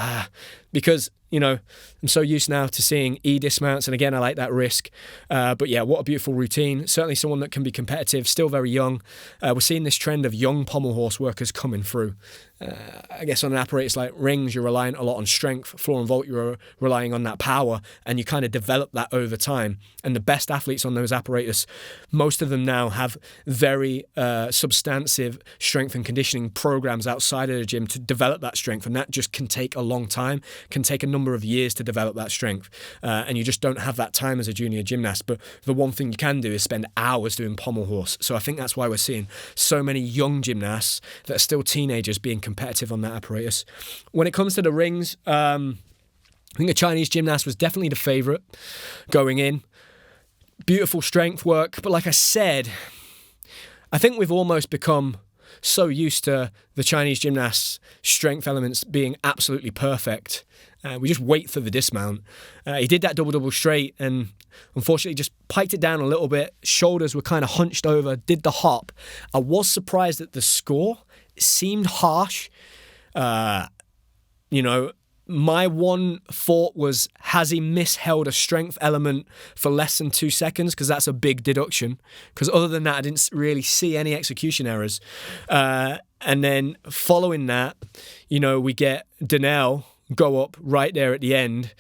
because I'm so used now to seeing E dismounts, and again, I like that risk. But what a beautiful routine. Certainly someone that can be competitive, still very young. We're seeing this trend of young pommel horse workers coming through. I guess on an apparatus like rings, you're relying a lot on strength. Floor and vault, you're relying on that power, and you kind of develop that over time. And the best athletes on those apparatus, most of them now have very substantive strength and conditioning programs outside of the gym to develop that strength, and that just can take a long time, can take a number of years to develop that strength, and you just don't have that time as a junior gymnast. But the one thing you can do is spend hours doing pommel horse. So I think that's why we're seeing so many young gymnasts that are still teenagers being competitive on that apparatus. When it comes to the rings, I think the Chinese gymnast was definitely the favourite going in. Beautiful strength work, but like I said, I think we've almost become so used to the Chinese gymnast's strength elements being absolutely perfect. We just wait for the dismount. He did that double straight and unfortunately just piked it down a little bit. Shoulders were kind of hunched over, did the hop. I was surprised at the score. It seemed harsh. My one thought was, has he misheld a strength element for less than 2 seconds? Because that's a big deduction. Because other than that, I didn't really see any execution errors. And then following that, we get Donnell go up right there at the end.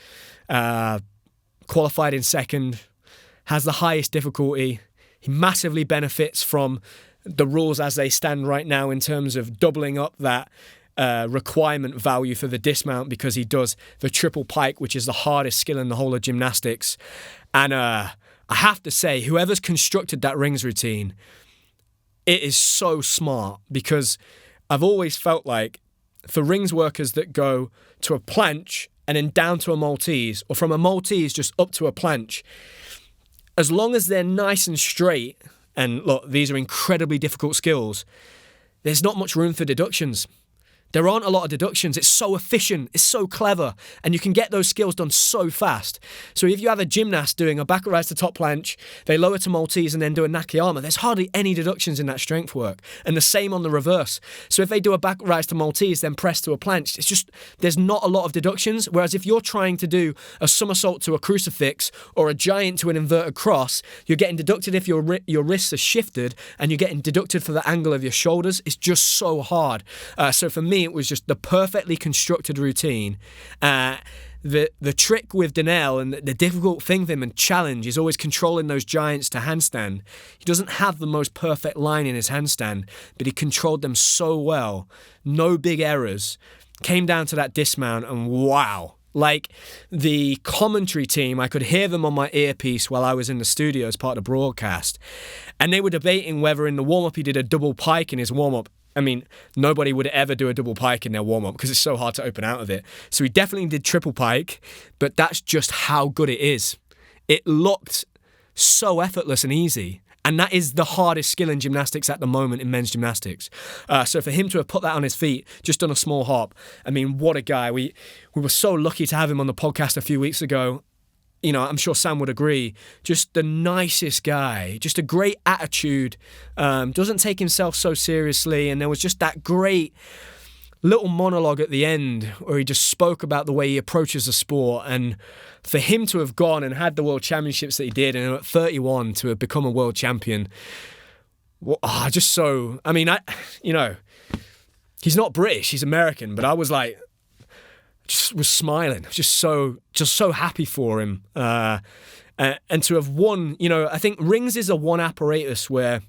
Qualified in second, has the highest difficulty. He massively benefits from the rules as they stand right now in terms of doubling up that requirement value for the dismount, because he does the triple pike, which is the hardest skill in the whole of gymnastics. And I have to say, whoever's constructed that rings routine, it is so smart, because I've always felt like for rings workers that go to a planche and then down to a Maltese, or from a Maltese just up to a planche, as long as they're nice and straight, and look, these are incredibly difficult skills, there's not much room for deductions. There aren't a lot of deductions. It's so efficient. It's so clever. And you can get those skills done so fast. So if you have a gymnast doing a back rise to top planche, they lower to Maltese and then do a Nakayama, there's hardly any deductions in that strength work. And the same on the reverse. So if they do a back rise to Maltese, then press to a planche, it's just, there's not a lot of deductions. Whereas if you're trying to do a somersault to a crucifix or a giant to an inverted cross, you're getting deducted if your wrists are shifted, and you're getting deducted for the angle of your shoulders. It's just so hard. So for me, it was just the perfectly constructed routine. The trick with Donnell, and the difficult thing for him and challenge, is always controlling those giants to handstand. He doesn't have the most perfect line in his handstand, but he controlled them so well. No big errors. Came down to that dismount, and wow. Like, the commentary team, I could hear them on my earpiece while I was in the studio as part of the broadcast. And they were debating whether in the warm-up he did a double pike in his warm-up. I mean, nobody would ever do a double pike in their warm-up because it's so hard to open out of it. So he definitely did triple pike, but that's just how good it is. It looked so effortless and easy. And that is the hardest skill in gymnastics at the moment in men's gymnastics. So for him to have put that on his feet, just done a small hop, I mean, what a guy. We were so lucky to have him on the podcast a few weeks ago. I'm sure Sam would agree, just the nicest guy, just a great attitude, doesn't take himself so seriously. And there was just that great little monologue at the end where he just spoke about the way he approaches the sport. And for him to have gone and had the world championships that he did, and at 31 to have become a world champion, he's not British, he's American, but I was like, just was smiling, just so happy for him, and to have won. I think rings is a one apparatus where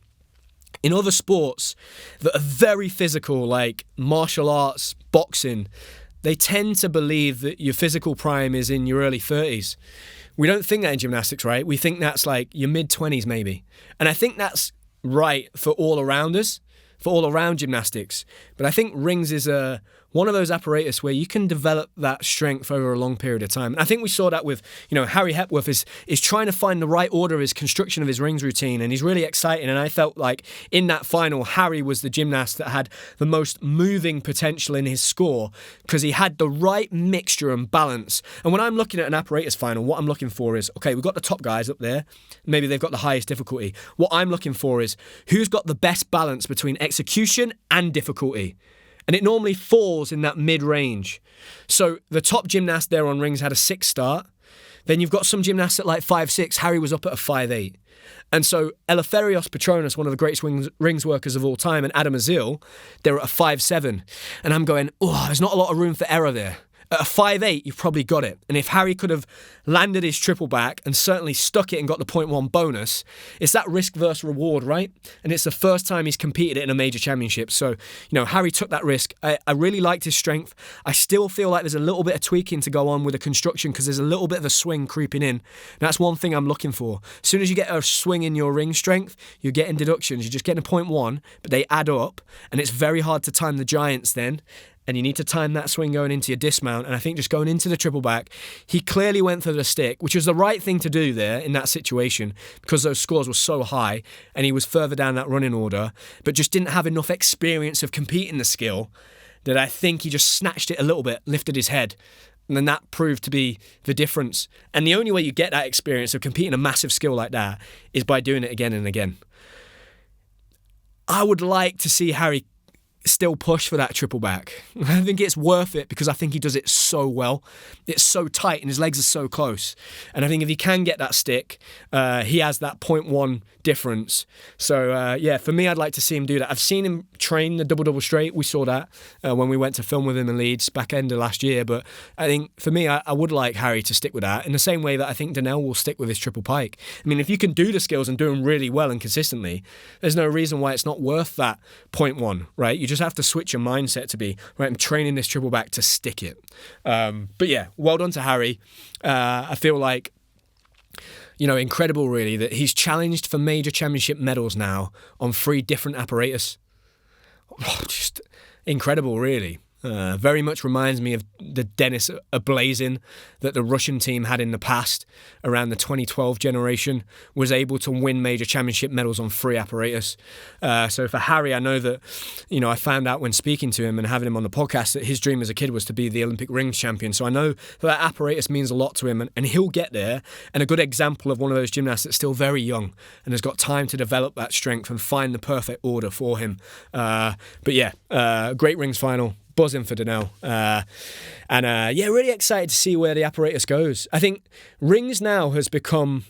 in other sports that are very physical, like martial arts, boxing, they tend to believe that your physical prime is in your early 30s. We don't think that in gymnastics, right? We think that's like your mid-20s maybe, and I think that's right for all arounders, for all around gymnastics. But I think rings is one of those apparatus where you can develop that strength over a long period of time. And I think we saw that with, Harry Hepworth is trying to find the right order of his construction of his rings routine, and he's really exciting. And I felt like in that final, Harry was the gymnast that had the most moving potential in his score, because he had the right mixture and balance. And when I'm looking at an apparatus final, what I'm looking for is, okay, we've got the top guys up there. Maybe they've got the highest difficulty. What I'm looking for is who's got the best balance between execution and difficulty. And it normally falls in that mid-range. So the top gymnast there on rings had a 6 start. Then you've got some gymnasts at like 5'6". Harry was up at a 5'8". And so Eleftherios Petronas, one of the greatest rings workers of all time, and Adam Azil, they're at a 5'7". And I'm going, there's not a lot of room for error there. At a 5'8", you've probably got it. And if Harry could have landed his triple back and certainly stuck it and got the 0.1 bonus, it's that risk versus reward, right? And it's the first time he's competed in a major championship. So, Harry took that risk. I really liked his strength. I still feel like there's a little bit of tweaking to go on with the construction because there's a little bit of a swing creeping in. And that's one thing I'm looking for. As soon as you get a swing in your ring strength, you're getting deductions. You're just getting a 0.1, but they add up. And it's very hard to time the giants then. And you need to time that swing going into your dismount. And I think just going into the triple back, he clearly went for the stick, which was the right thing to do there in that situation because those scores were so high and he was further down that running order, but just didn't have enough experience of competing the skill that I think he just snatched it a little bit, lifted his head. And then that proved to be the difference. And the only way you get that experience of competing a massive skill like that is by doing it again and again. I would like to see Harry still push for that triple back. I think it's worth it because I think he does it so well. It's so tight and his legs are so close. And I think if he can get that stick, he has that 0.1 difference. So for me, I'd like to see him do that. I've seen him train the double straight. We saw that when we went to film with him in Leeds back end of last year. But I think for me, I would like Harry to stick with that in the same way that I think Donnell will stick with his triple pike. I mean, if you can do the skills and do them really well and consistently, there's no reason why it's not worth that 0.1, right? You just have to switch your mindset to be, right, I'm training this triple back to stick it. But yeah, well done to Harry. I feel like, incredible really that he's challenged for major championship medals now on 3 different apparatus. Just incredible really. Very much reminds me of the Dennis Ablazin that the Russian team had in the past around the 2012 generation, was able to win major championship medals on 3 apparatus. So for Harry, I know that, I found out when speaking to him and having him on the podcast that his dream as a kid was to be the Olympic rings champion. So I know that apparatus means a lot to him and he'll get there. And a good example of one of those gymnasts that's still very young and has got time to develop that strength and find the perfect order for him. Great rings final. Buzzing for Donnell. Really excited to see where the apparatus goes. I think rings now has become,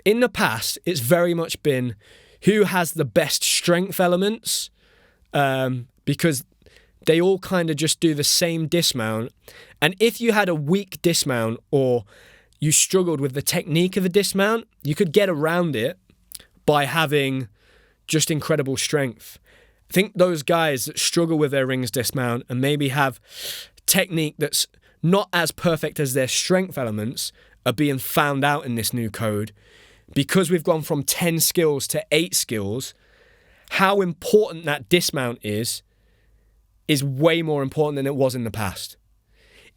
in the past, it's very much been who has the best strength elements, because they all kind of just do the same dismount. And if you had a weak dismount or you struggled with the technique of a dismount, you could get around it by having just incredible strength. I think those guys that struggle with their rings dismount and maybe have technique that's not as perfect as their strength elements are being found out in this new code. Because we've gone from 10 skills to 8 skills, how important that dismount is way more important than it was in the past.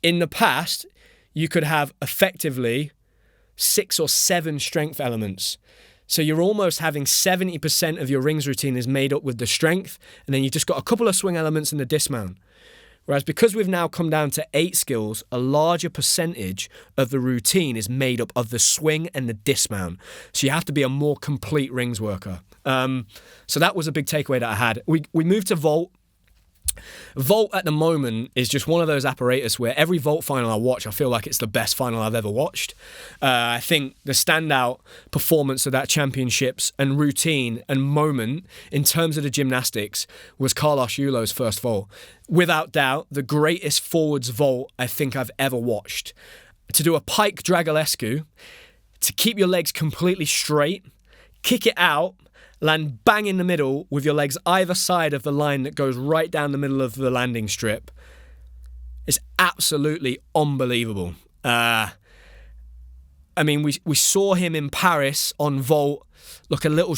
In the past, you could have effectively 6 or 7 strength elements. So you're almost having 70% of your rings routine is made up with the strength, and then you've just got a couple of swing elements in the dismount. Whereas because we've now come down to 8 skills, a larger percentage of the routine is made up of the swing and the dismount. So you have to be a more complete rings worker. So that was a big takeaway that I had. We moved to vault. Vault at the moment is just one of those apparatus where every vault final I watch, I feel like it's the best final I've ever watched. I think the standout performance of that championships and routine and moment in terms of the gymnastics was Carlos Yulo's first vault. Without doubt, the greatest forwards vault I think I've ever watched. To do a pike dragolescu, to keep your legs completely straight, kick it out, land bang in the middle with your legs either side of the line that goes right down the middle of the landing strip. It's absolutely unbelievable. We saw him in Paris on vault look a little...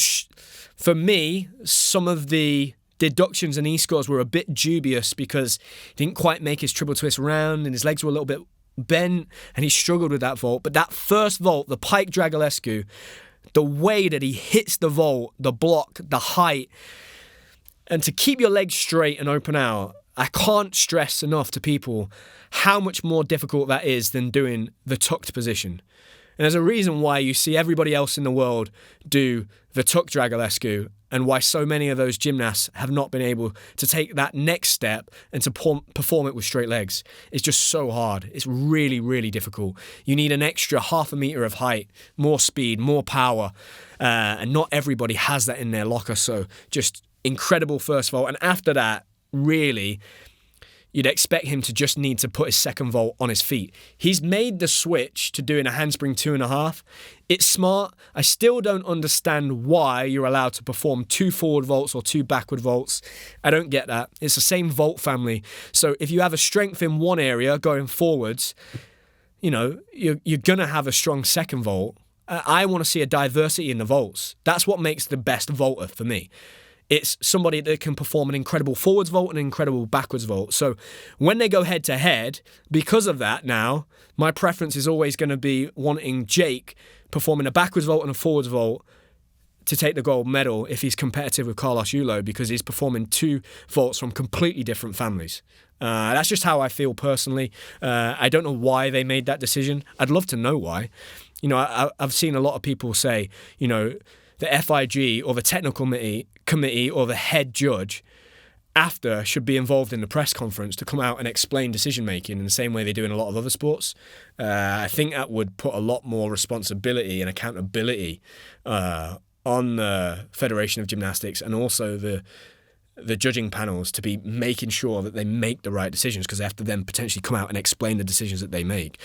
For me, some of the deductions and E-scores were a bit dubious because he didn't quite make his triple twist round and his legs were a little bit bent and he struggled with that vault. But that first vault, the pike dragolescu, the way that he hits the vault, the block, the height, and to keep your legs straight and open out, I can't stress enough to people how much more difficult that is than doing the tucked position. And there's a reason why you see everybody else in the world do the tucked dragolescu and why so many of those gymnasts have not been able to take that next step and to perform it with straight legs. It's just so hard. It's really, really difficult. You need an extra 0.5 meter of height, more speed, more power, and not everybody has that in their locker. So just incredible first vault. And after that, really, you'd expect him to just need to put his second vault on his feet. He's made the switch to doing a handspring 2.5. It's smart. I still don't understand why you're allowed to perform 2 forward vaults or 2 backward vaults. I don't get that. It's the same vault family. So if you have a strength in one area going forwards, you know, you're going to have a strong second vault. I want to see a diversity in the vaults. That's what makes the best vaulter for me. It's somebody that can perform an incredible forwards vault and an incredible backwards vault. So when they go head to head, because of that now, my preference is always going to be wanting Jake performing a backwards vault and a forwards vault to take the gold medal if he's competitive with Carlos Yulo, because he's performing 2 vaults from completely different families. That's just how I feel personally. I don't know why they made that decision. I'd love to know why. You know, I've seen a lot of people say, you know, the FIG or the technical committee or the head judge after should be involved in the press conference to come out and explain decision making in the same way they do in a lot of other sports. I think that would put a lot more responsibility and accountability on the Federation of Gymnastics and also the judging panels to be making sure that they make the right decisions, because they have to then potentially come out and explain the decisions that they make.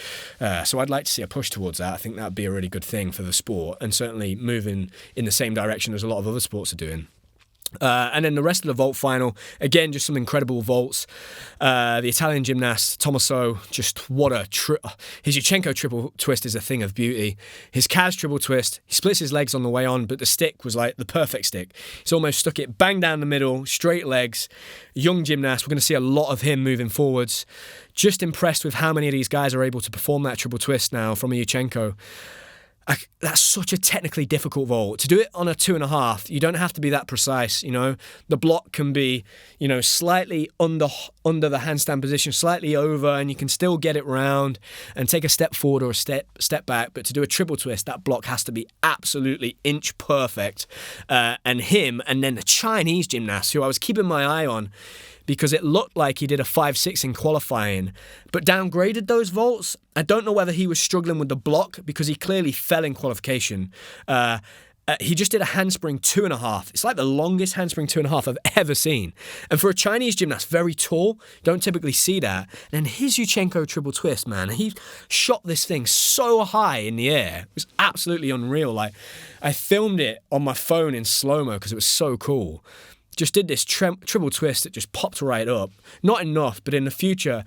So I'd like to see a push towards that. I think that would be a really good thing for the sport, and certainly moving in the same direction as a lot of other sports are doing. And then the rest of the vault final, again, just some incredible vaults. The Italian gymnast Tommaso, just what a his Yurchenko triple twist is a thing of beauty. His Kaz triple twist, he splits his legs on the way on, but the stick was like the perfect stick. He's almost stuck it bang down the middle, straight legs. Young gymnast, we're going to see a lot of him moving forwards. Just impressed with how many of these guys are able to perform that triple twist now from a Yurchenko. That's such a technically difficult vault. To do it on a 2.5, you don't have to be that precise, you know. The block can be, you know, slightly under the handstand position, slightly over, and you can still get it round and take a step forward or a step back. But to do a triple twist, that block has to be absolutely inch perfect. And him, and then the Chinese gymnast, who I was keeping my eye on, because it looked like he did a 5.6 in qualifying, but downgraded those vaults. I don't know whether he was struggling with the block, because he clearly fell in qualification. He just did a handspring 2.5. It's like the longest handspring 2.5 I've ever seen. And for a Chinese gymnast, very tall, don't typically see that. And then his Yurchenko triple twist, man, he shot this thing so high in the air. It was absolutely unreal. Like, I filmed it on my phone in slow-mo because it was so cool. Just did this triple twist that just popped right up. Not enough, but in the future,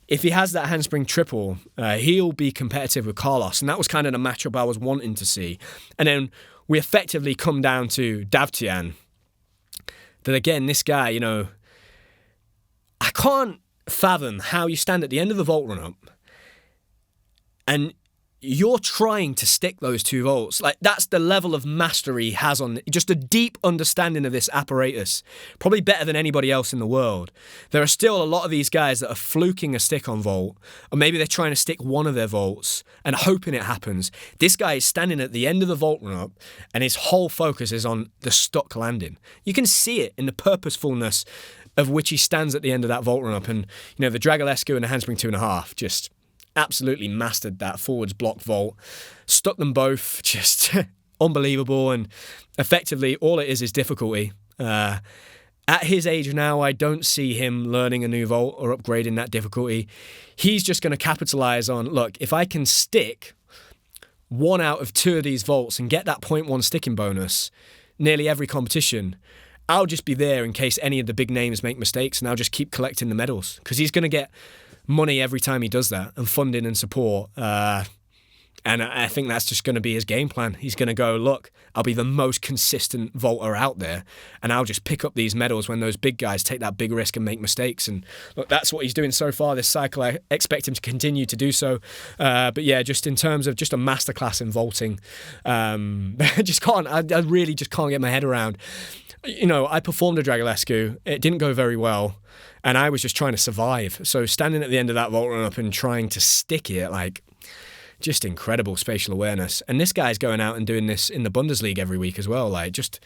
if he has that handspring triple, he'll be competitive with Carlos. And that was kind of the matchup I was wanting to see. And then we effectively come down to Davtyan. That again, this guy, you know, I can't fathom how you stand at the end of the vault run-up and you're trying to stick those 2 vaults. Like, that's the level of mastery he has on just a deep understanding of this apparatus. Probably better than anybody else in the world. There are still a lot of these guys that are fluking a stick on vault, or maybe they're trying to stick one of their vaults and hoping it happens. This guy is standing at the end of the vault run-up, and his whole focus is on the stuck landing. You can see it in the purposefulness of which he stands at the end of that vault run-up. And, you know, the Dragulescu and the handspring 2.5, just absolutely mastered that forwards block vault, stuck them both, just unbelievable. And effectively, all it is difficulty. At his age now, I don't see him learning a new vault or upgrading that difficulty. He's just going to capitalize on, look, if I can stick 1 out of 2 of these vaults and get that 0.1 sticking bonus nearly every competition, I'll just be there in case any of the big names make mistakes, and I'll just keep collecting the medals, because he's going to get money every time he does that, and funding and support. And I think that's just going to be his game plan. He's going to go, look, I'll be the most consistent vaulter out there, and I'll just pick up these medals when those big guys take that big risk and make mistakes. And look, that's what he's doing so far this cycle. I expect him to continue to do so. But yeah, just in terms of just a masterclass in vaulting, I really just can't get my head around. You know, I performed a Dragulescu. It didn't go very well, and I was just trying to survive. So standing at the end of that vault run-up and trying to stick it, like, just incredible spatial awareness. And this guy's going out and doing this in the Bundesliga every week as well. Like, just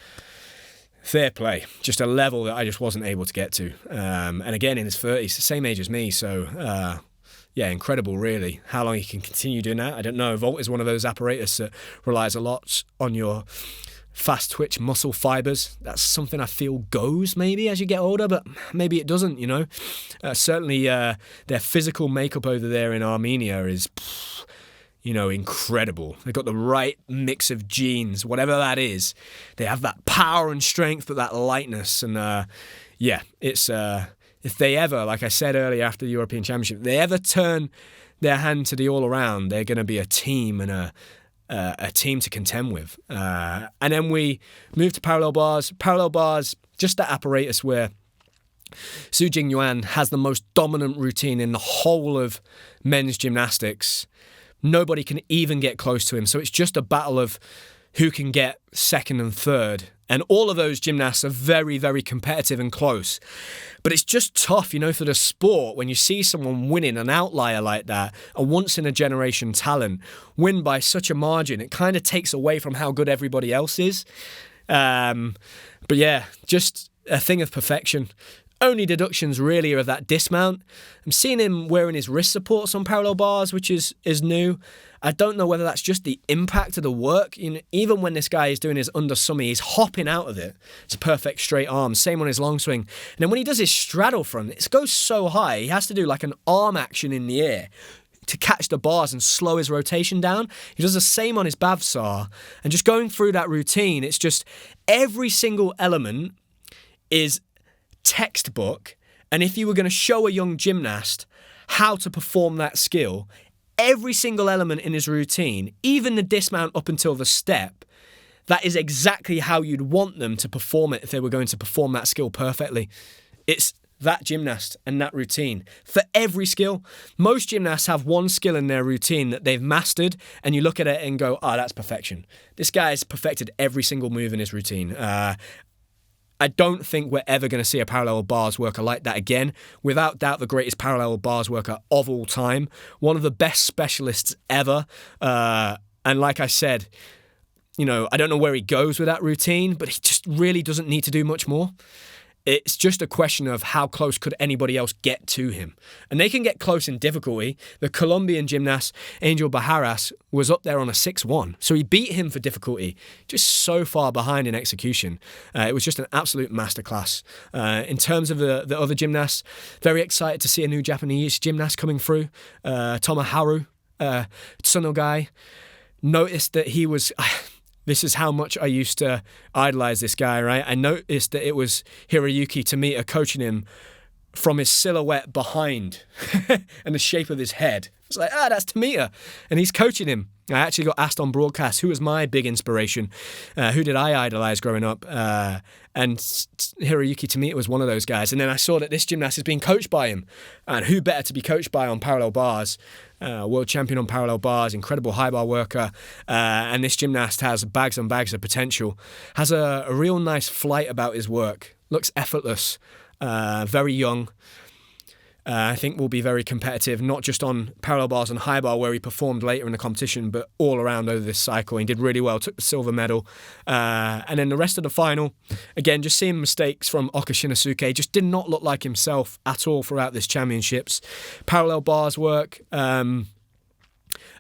fair play. Just a level that I just wasn't able to get to. And again, in his 30s, the same age as me. So, yeah, incredible, really. How long he can continue doing that, I don't know. Vault is one of those apparatus that relies a lot on your fast twitch muscle fibers. That's something I feel goes maybe as you get older, but maybe it doesn't, Certainly their physical makeup over there in Armenia is, incredible. They've got the right mix of genes, whatever that is. They have that power and strength, but that lightness. And it's if they ever, like I said earlier after the European Championship, if they ever turn their hand to the all-around, they're going to be a team and a team to contend with. And then we move to parallel bars. Parallel bars, just that apparatus where Zou Jingyuan has the most dominant routine in the whole of men's gymnastics. Nobody can even get close to him. So it's just a battle of who can get second and third. And all of those gymnasts are very, very competitive and close. But it's just tough, for the sport when you see someone winning, an outlier like that, a once-in-a-generation talent, win by such a margin. It kind of takes away from how good everybody else is. But yeah, just a thing of perfection. Only deductions really are of that dismount. I'm seeing him wearing his wrist supports on parallel bars, which is new. I don't know whether that's just the impact of the work. Even when this guy is doing his under summy, he's hopping out of it. It's a perfect straight arm. Same on his long swing. And then when he does his straddle front, it goes so high, he has to do like an arm action in the air to catch the bars and slow his rotation down. He does the same on his bavsar. And just going through that routine, it's just every single element is textbook. And if you were going to show a young gymnast how to perform that skill, every single element in his routine, even the dismount up until the step, that is exactly how you'd want them to perform it if they were going to perform that skill perfectly. It's that gymnast and that routine. For every skill, most gymnasts have one skill in their routine that they've mastered, and you look at it and go, that's perfection. This guy's perfected every single move in his routine. I don't think we're ever going to see a parallel bars worker like that again. Without doubt, the greatest parallel bars worker of all time. One of the best specialists ever. And like I said, I don't know where he goes with that routine, but he just really doesn't need to do much more. It's just a question of how close could anybody else get to him. And they can get close in difficulty. The Colombian gymnast, Angel Bajaras, was up there on a 6-1. So he beat him for difficulty, just so far behind in execution. It was just an absolute masterclass. In terms of the other gymnasts, very excited to see a new Japanese gymnast coming through. Tomoharu Tsunogai. Noticed that he was... This is how much I used to idolize this guy, right? I noticed that it was Hiroyuki Tomita coaching him from his silhouette behind and the shape of his head. It's like, that's Tomita. And he's coaching him. I actually got asked on broadcast, who was my big inspiration? Who did I idolize growing up? And Hiroyuki Tomita was one of those guys. And then I saw that this gymnast is being coached by him. And who better to be coached by on parallel bars? World champion on parallel bars, incredible high bar worker. And this gymnast has bags and bags of potential. Has a real nice flight about his work. Looks effortless. Very young. I think will be very competitive, not just on parallel bars and high bar where he performed later in the competition, but all around over this cycle. He did really well, took the silver medal. And then the rest of the final, again, just seeing mistakes from Oka Shinosuke, just did not look like himself at all throughout this championships. Parallel bars work. Again,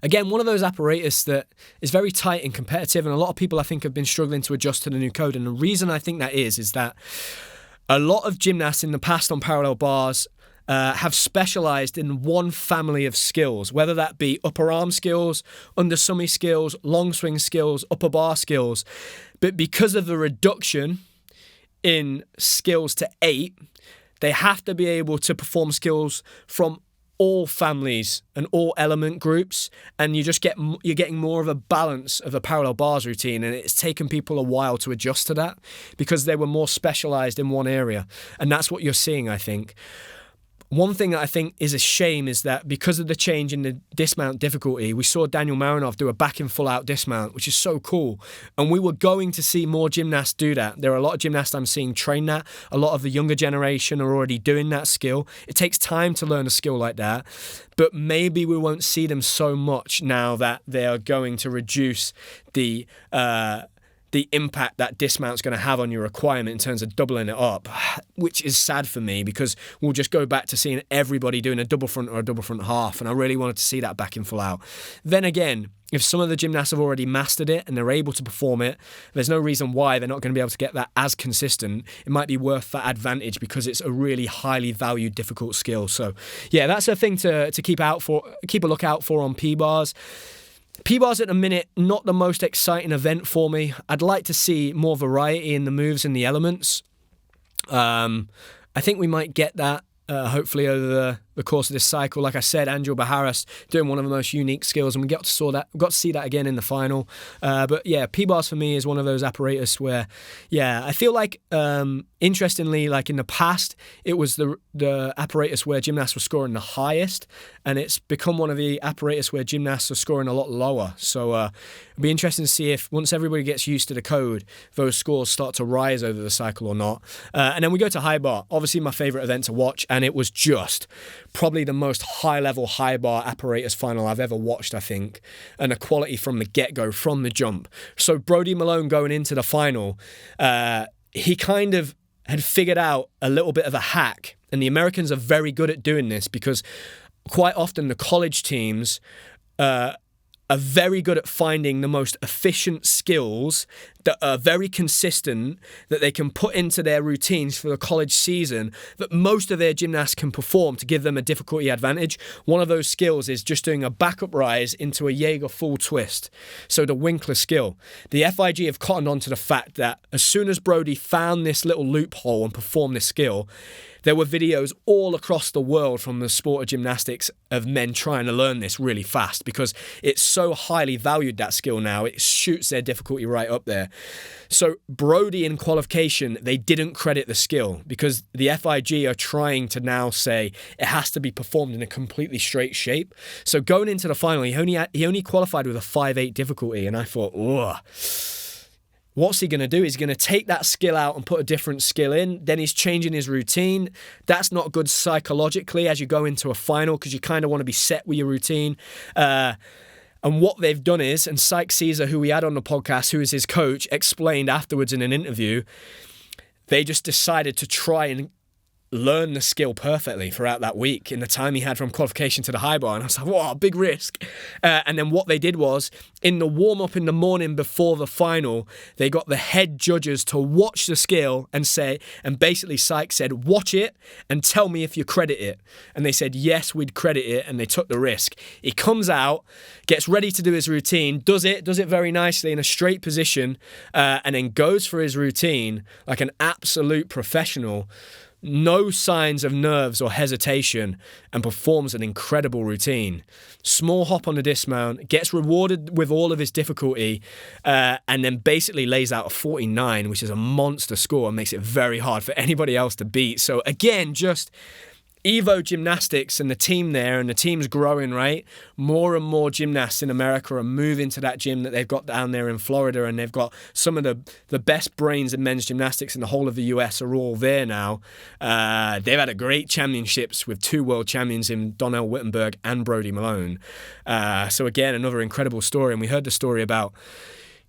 one of those apparatus that is very tight and competitive, and a lot of people I think have been struggling to adjust to the new code. And the reason I think that is that a lot of gymnasts in the past on parallel bars have specialised in one family of skills, whether that be upper arm skills, under summy skills, long swing skills, upper bar skills. But because of the reduction in skills to 8, they have to be able to perform skills from all families and all element groups, and you're getting more of a balance of a parallel bars routine, and it's taken people a while to adjust to that because they were more specialised in one area, and that's what you're seeing, I think. One thing that I think is a shame is that because of the change in the dismount difficulty, we saw Daniel Marinov do a back and full out dismount, which is so cool. And we were going to see more gymnasts do that. There are a lot of gymnasts I'm seeing train that. A lot of the younger generation are already doing that skill. It takes time to learn a skill like that. But maybe we won't see them so much now that they are going to reduce the the impact that dismount's going to have on your requirement in terms of doubling it up, which is sad for me because we'll just go back to seeing everybody doing a double front or a double front half, and I really wanted to see that back in full out. Then again, if some of the gymnasts have already mastered it and they're able to perform it, there's no reason why they're not going to be able to get that as consistent. It might be worth that advantage because it's a really highly valued, difficult skill. So yeah, that's a thing to keep a lookout for on P-bars. P-bars at the minute, not the most exciting event for me. I'd like to see more variety in the moves and the elements. I think we might get that hopefully over the course of this cycle. Like I said, Angel Baharas doing one of the most unique skills, and we got to see that again in the final. But yeah, P-bars for me is one of those apparatus where, yeah, I feel like, interestingly, like in the past, it was the apparatus where gymnasts were scoring the highest, and it's become one of the apparatus where gymnasts are scoring a lot lower. So it'll be interesting to see if once everybody gets used to the code, those scores start to rise over the cycle or not. And then we go to high bar, obviously my favourite event to watch, and it was just probably the most high-level high-bar apparatus final I've ever watched, I think, and the quality from the get-go, from the jump. So Brody Malone going into the final, he kind of had figured out a little bit of a hack, and the Americans are very good at doing this because quite often the college teams are very good at finding the most efficient skills that are very consistent, that they can put into their routines for the college season, that most of their gymnasts can perform to give them a difficulty advantage. One of those skills is just doing a backup rise into a Jaeger full twist. So the Winkler skill. The FIG have cottoned on to the fact that as soon as Brody found this little loophole and performed this skill, there were videos all across the world from the sport of gymnastics of men trying to learn this really fast because it's so highly valued, that skill now. It shoots their difficulty right up there. So Brody in qualification, they didn't credit the skill because the FIG are trying to now say it has to be performed in a completely straight shape. So going into the final, he only qualified with a 5.8 difficulty, and I thought, ugh. What's he going to do? He's going to take that skill out and put a different skill in. Then he's changing his routine. That's not good psychologically as you go into a final because you kind of want to be set with your routine. And what they've done is, and Syke Caesar, who we had on the podcast, who is his coach, explained afterwards in an interview, they just decided to try and learn the skill perfectly throughout that week in the time he had from qualification to the high bar. And I was like, wow, big risk. And then what they did was, in the warm-up in the morning before the final, they got the head judges to watch the skill and basically Syke said, watch it and tell me if you credit it. And they said, yes, we'd credit it. And they took the risk. He comes out, gets ready to do his routine, does it very nicely in a straight position, and then goes for his routine like an absolute professional. No signs of nerves or hesitation, and performs an incredible routine. Small hop on the dismount, gets rewarded with all of his difficulty, and then basically lays out a 49, which is a monster score and makes it very hard for anybody else to beat. So again, just Evo Gymnastics and the team there, and the team's growing, right? More and more gymnasts in America are moving to that gym that they've got down there in Florida, and they've got some of the best brains in men's gymnastics in the whole of the US are all there now. They've had a great championships with 2 world champions in Donnell Whittenburg and Brody Malone. So again, another incredible story, and we heard the story about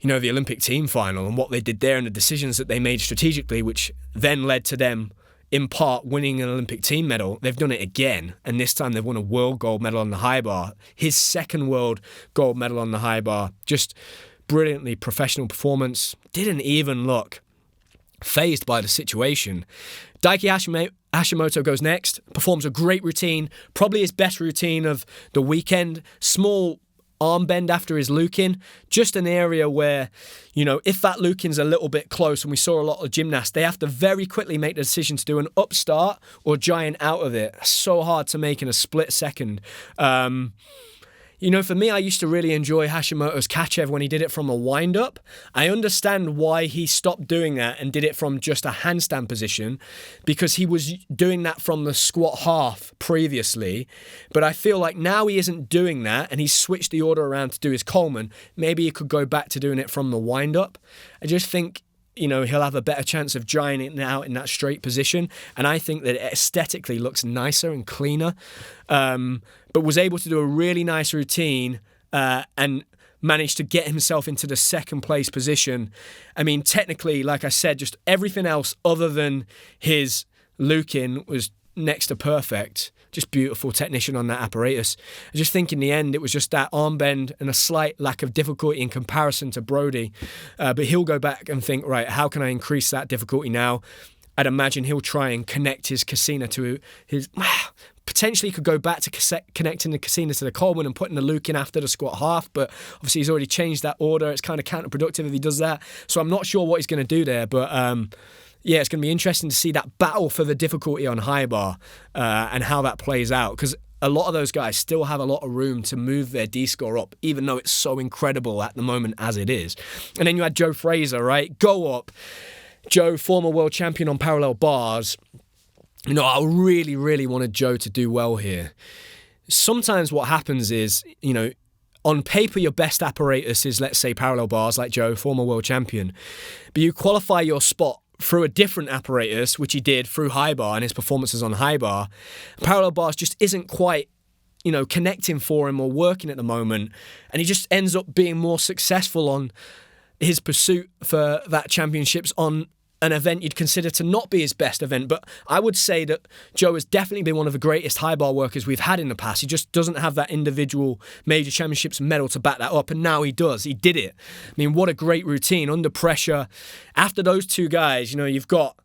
the Olympic team final and what they did there and the decisions that they made strategically, which then led to them in part winning an Olympic team medal. They've done it again, and this time they've won a world gold medal on the high bar. His second world gold medal on the high bar. Just brilliantly professional performance. Didn't even look fazed by the situation. Daiki Hashimoto goes next, performs a great routine, probably his best routine of the weekend. Small arm bend after his Lukin, just an area where, if that Lukin's a little bit close, and we saw a lot of gymnasts, they have to very quickly make the decision to do an upstart or giant out of it. So hard to make in a split second. For me, I used to really enjoy Hashimoto's Kachev when he did it from a wind-up. I understand why he stopped doing that and did it from just a handstand position, because he was doing that from the squat half previously. But I feel like now he isn't doing that, and he's switched the order around to do his Coleman. Maybe he could go back to doing it from the wind-up. I just think he'll have a better chance of drying it out in that straight position. And I think that it aesthetically looks nicer and cleaner. But was able to do a really nice routine and managed to get himself into the second place position. I mean, technically, like I said, just everything else other than his Luke-in was next to perfect. Just beautiful technician on that apparatus. I just think in the end, it was just that arm bend and a slight lack of difficulty in comparison to Brody. But he'll go back and think, right, how can I increase that difficulty now? I'd imagine he'll try and connect his Cassina to his... Potentially could go back to connecting the Cassina to the Coleman and putting the Luke in after the squat half, but obviously he's already changed that order. It's kind of counterproductive if he does that. So I'm not sure what he's going to do there, but yeah, it's going to be interesting to see that battle for the difficulty on high bar and how that plays out, because a lot of those guys still have a lot of room to move their D-score up, even though it's so incredible at the moment as it is. And then you had Joe Fraser, right? Go up. Joe, former world champion on parallel bars. You know, I really, really wanted Joe to do well here. Sometimes what happens is, you know, on paper, your best apparatus is, let's say, parallel bars, like Joe, former world champion. But you qualify your spot through a different apparatus, which he did through high bar and his performances on high bar. Parallel bars just isn't quite, you know, connecting for him or working at the moment. And he just ends up being more successful on his pursuit for that championships on an event you'd consider to not be his best event. But I would say that Joe has definitely been one of the greatest high bar workers we've had in the past. He just doesn't have that individual major championships medal to back that up, and now he does. He did it. I mean, what a great routine under pressure. After those two guys, you know, you've got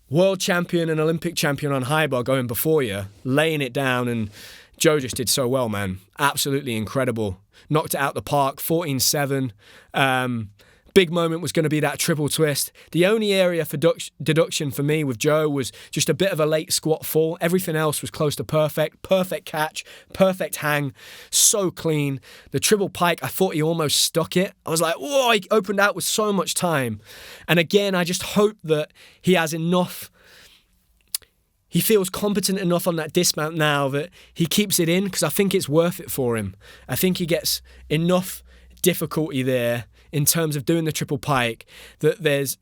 world champion and Olympic champion on high bar going before you, laying it down, and Joe just did so well, man. Absolutely incredible. Knocked it out the park, 14-7. Big moment was going to be that triple twist. The only area for deduction for me with Joe was just a bit of a late squat fall. Everything else was close to perfect. Perfect catch, perfect hang, so clean. The triple pike, I thought he almost stuck it. I was like, whoa, he opened out with so much time. And again, I just hope that he has enough... He feels competent enough on that dismount now that he keeps it in, because I think it's worth it for him. I think he gets enough difficulty there in terms of doing the triple pike that there's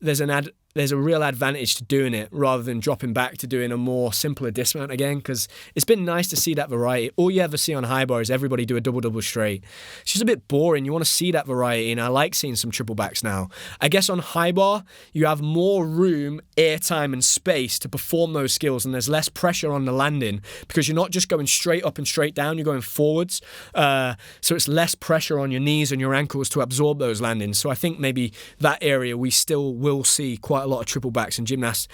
a real advantage to doing it rather than dropping back to doing a more simpler dismount again, because it's been nice to see that variety. All you ever see on high bar is everybody do a double straight. It's just a bit boring. You want to see that variety, and I like seeing some triple backs now. I guess on high bar, you have more room, airtime and space to perform those skills, and there's less pressure on the landing because you're not just going straight up and straight down, you're going forwards. So it's less pressure on your knees and your ankles to absorb those landings. So I think maybe that area we still will see quite a lot of triple backs and gymnasts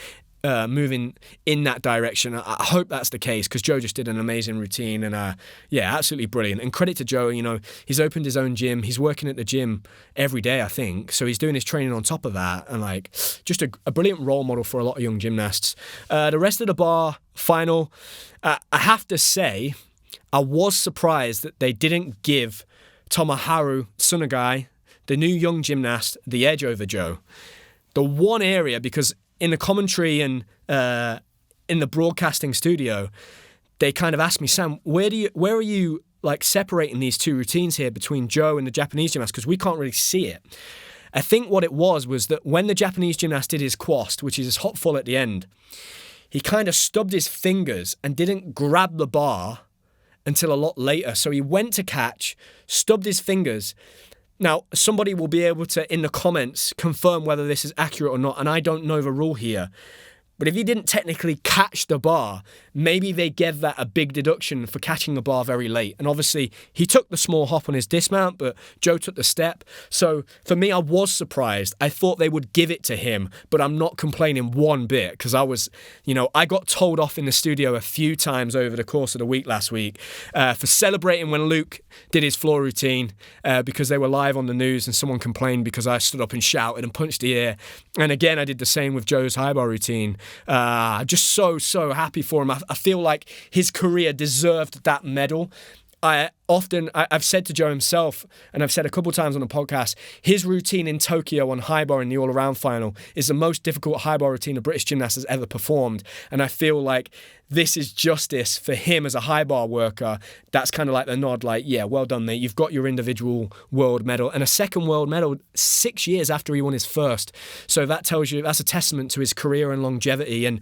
moving in that direction. I hope that's the case, because Joe just did an amazing routine, and yeah, absolutely brilliant. And credit to Joe, you know, he's opened his own gym. He's working at the gym every day, I think. So he's doing his training on top of that, and like just a brilliant role model for a lot of young gymnasts. The rest of the bar final, I have to say, I was surprised that they didn't give Tomoharu Tsunagai, the new young gymnast, the edge over Joe. The one area, because in the commentary and in the broadcasting studio, they kind of asked me, Sam, where are you like separating these two routines here between Joe and the Japanese gymnast? Because we can't really see it. I think what it was that when the Japanese gymnast did his quast, which is his hop full at the end, he kind of stubbed his fingers and didn't grab the bar until a lot later. So he went to catch, stubbed his fingers. Now, somebody will be able to, in the comments, confirm whether this is accurate or not, and I don't know the rule here. But if he didn't technically catch the bar, maybe they gave that a big deduction for catching the bar very late. And obviously, he took the small hop on his dismount, but Joe took the step. So for me, I was surprised. I thought they would give it to him, but I'm not complaining one bit, because I got told off in the studio a few times over the course of the week last week for celebrating when Luke did his floor routine because they were live on the news and someone complained because I stood up and shouted and punched the air. And again, I did the same with Joe's high bar routine. Just so happy for him. I feel like his career deserved that medal. I've said to Joe himself, and I've said a couple times on the podcast, his routine in Tokyo on high bar in the all-around final is the most difficult high bar routine a British gymnast has ever performed. And I feel like this is justice for him as a high bar worker. That's kind of like the nod, like, yeah, well done, mate. You've got your individual world medal and a second world medal 6 years after he won his first. So that tells you, that's a testament to his career and longevity. And,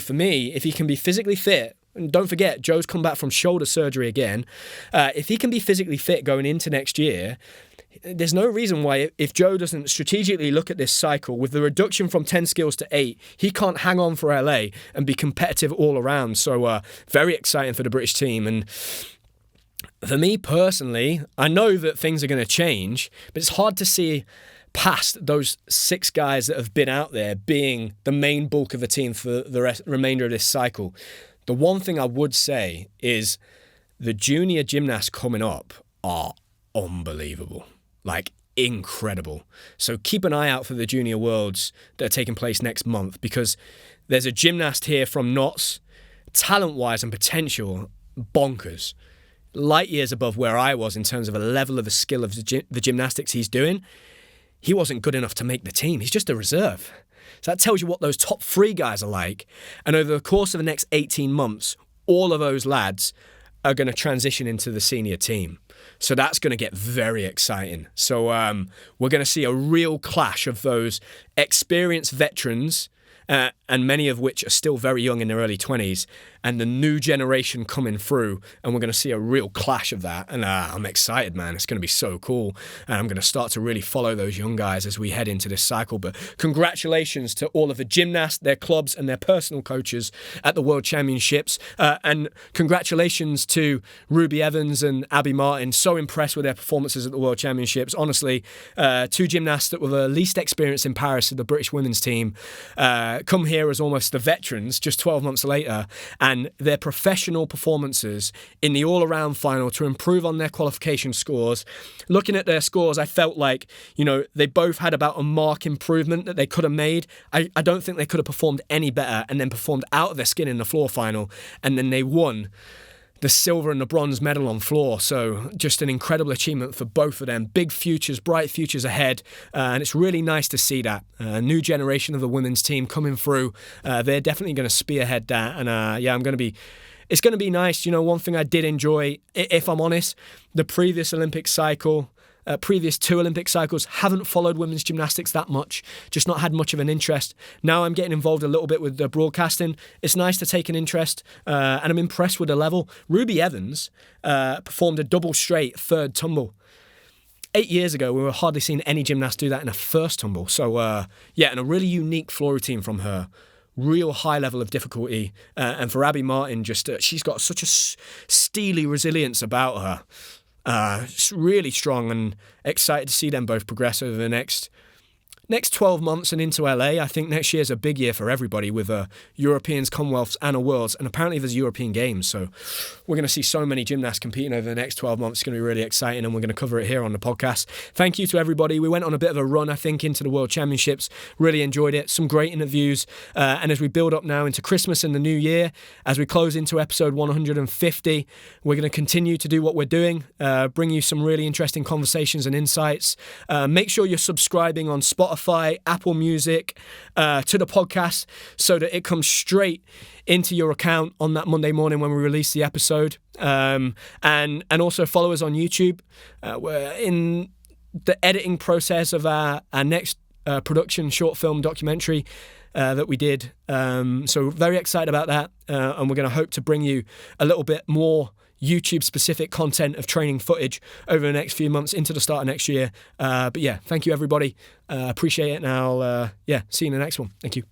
for me, if he can be physically fit, and don't forget, Joe's come back from shoulder surgery again. If he can be physically fit going into next year, there's no reason why, if Joe doesn't strategically look at this cycle, with the reduction from 10 skills to 8, he can't hang on for LA and be competitive all around. So very exciting for the British team. And for me personally, I know that things are going to change, but it's hard to see past those 6 guys that have been out there being the main bulk of the team for the remainder of this cycle. The one thing I would say is the junior gymnasts coming up are unbelievable. Like, incredible. So keep an eye out for the Junior Worlds that are taking place next month, because there's a gymnast here from Notts, talent-wise and potential, bonkers. Light years above where I was in terms of a level of the skill of the gymnastics he's doing. He wasn't good enough to make the team. He's just a reserve. So that tells you what those top 3 guys are like. And over the course of the next 18 months, all of those lads are going to transition into the senior team. So that's going to get very exciting. So we're going to see a real clash of those experienced veterans, and many of which are still very young in their early 20s, and the new generation coming through, and we're going to see a real clash of that. And I'm excited, man. It's going to be so cool. And I'm going to start to really follow those young guys as we head into this cycle. But congratulations to all of the gymnasts, their clubs, and their personal coaches at the World Championships. And congratulations to Ruby Evans and Abby Martin. So impressed with their performances at the World Championships. Honestly, 2 gymnasts that were the least experienced in Paris of the British women's team come here as almost the veterans just 12 months later, and their professional performances in the all-around final to improve on their qualification scores. Looking at their scores, I felt like, they both had about a mark improvement that they could have made. I don't think they could have performed any better, and then performed out of their skin in the floor final, and then they won the silver and the bronze medal on floor. So just an incredible achievement for both of them. Big futures, bright futures ahead. And it's really nice to see that. A new generation of the women's team coming through. They're definitely going to spearhead that. And it's going to be nice. One thing I did enjoy, if I'm honest, the previous Olympic cycle, previous 2 Olympic cycles, haven't followed women's gymnastics that much, just not had much of an interest. Now I'm getting involved a little bit with the broadcasting. It's nice to take an interest, and I'm impressed with the level. Ruby Evans performed a double straight 3rd tumble. 8 years ago, we were hardly seeing any gymnast do that in a 1st tumble. So, and a really unique floor routine from her. Real high level of difficulty. And for Abby Martin, she's got such a steely resilience about her. Really strong, and excited to see them both progress over the next 12 months and into LA. I think next year's a big year for everybody, with Europeans, Commonwealths and a Worlds, and apparently there's European Games. So we're going to see so many gymnasts competing over the next 12 months. It's going to be really exciting, and we're going to cover it here on the podcast. Thank you to everybody. We went on a bit of a run, I think, into the World Championships. Really enjoyed it. Some great interviews. And as we build up now into Christmas and the new year, as we close into episode 150, we're going to continue to do what we're doing, bring you some really interesting conversations and insights. Make sure you're subscribing on Spotify, Apple Music, to the podcast, so that it comes straight into your account on that Monday morning when we release the episode. And also follow us on YouTube. We're in the editing process of our next production short film documentary that we did. So very excited about that. And we're going to hope to bring you a little bit more YouTube-specific content of training footage over the next few months into the start of next year. But yeah, thank you, everybody. Appreciate it, and I'll see you in the next one. Thank you.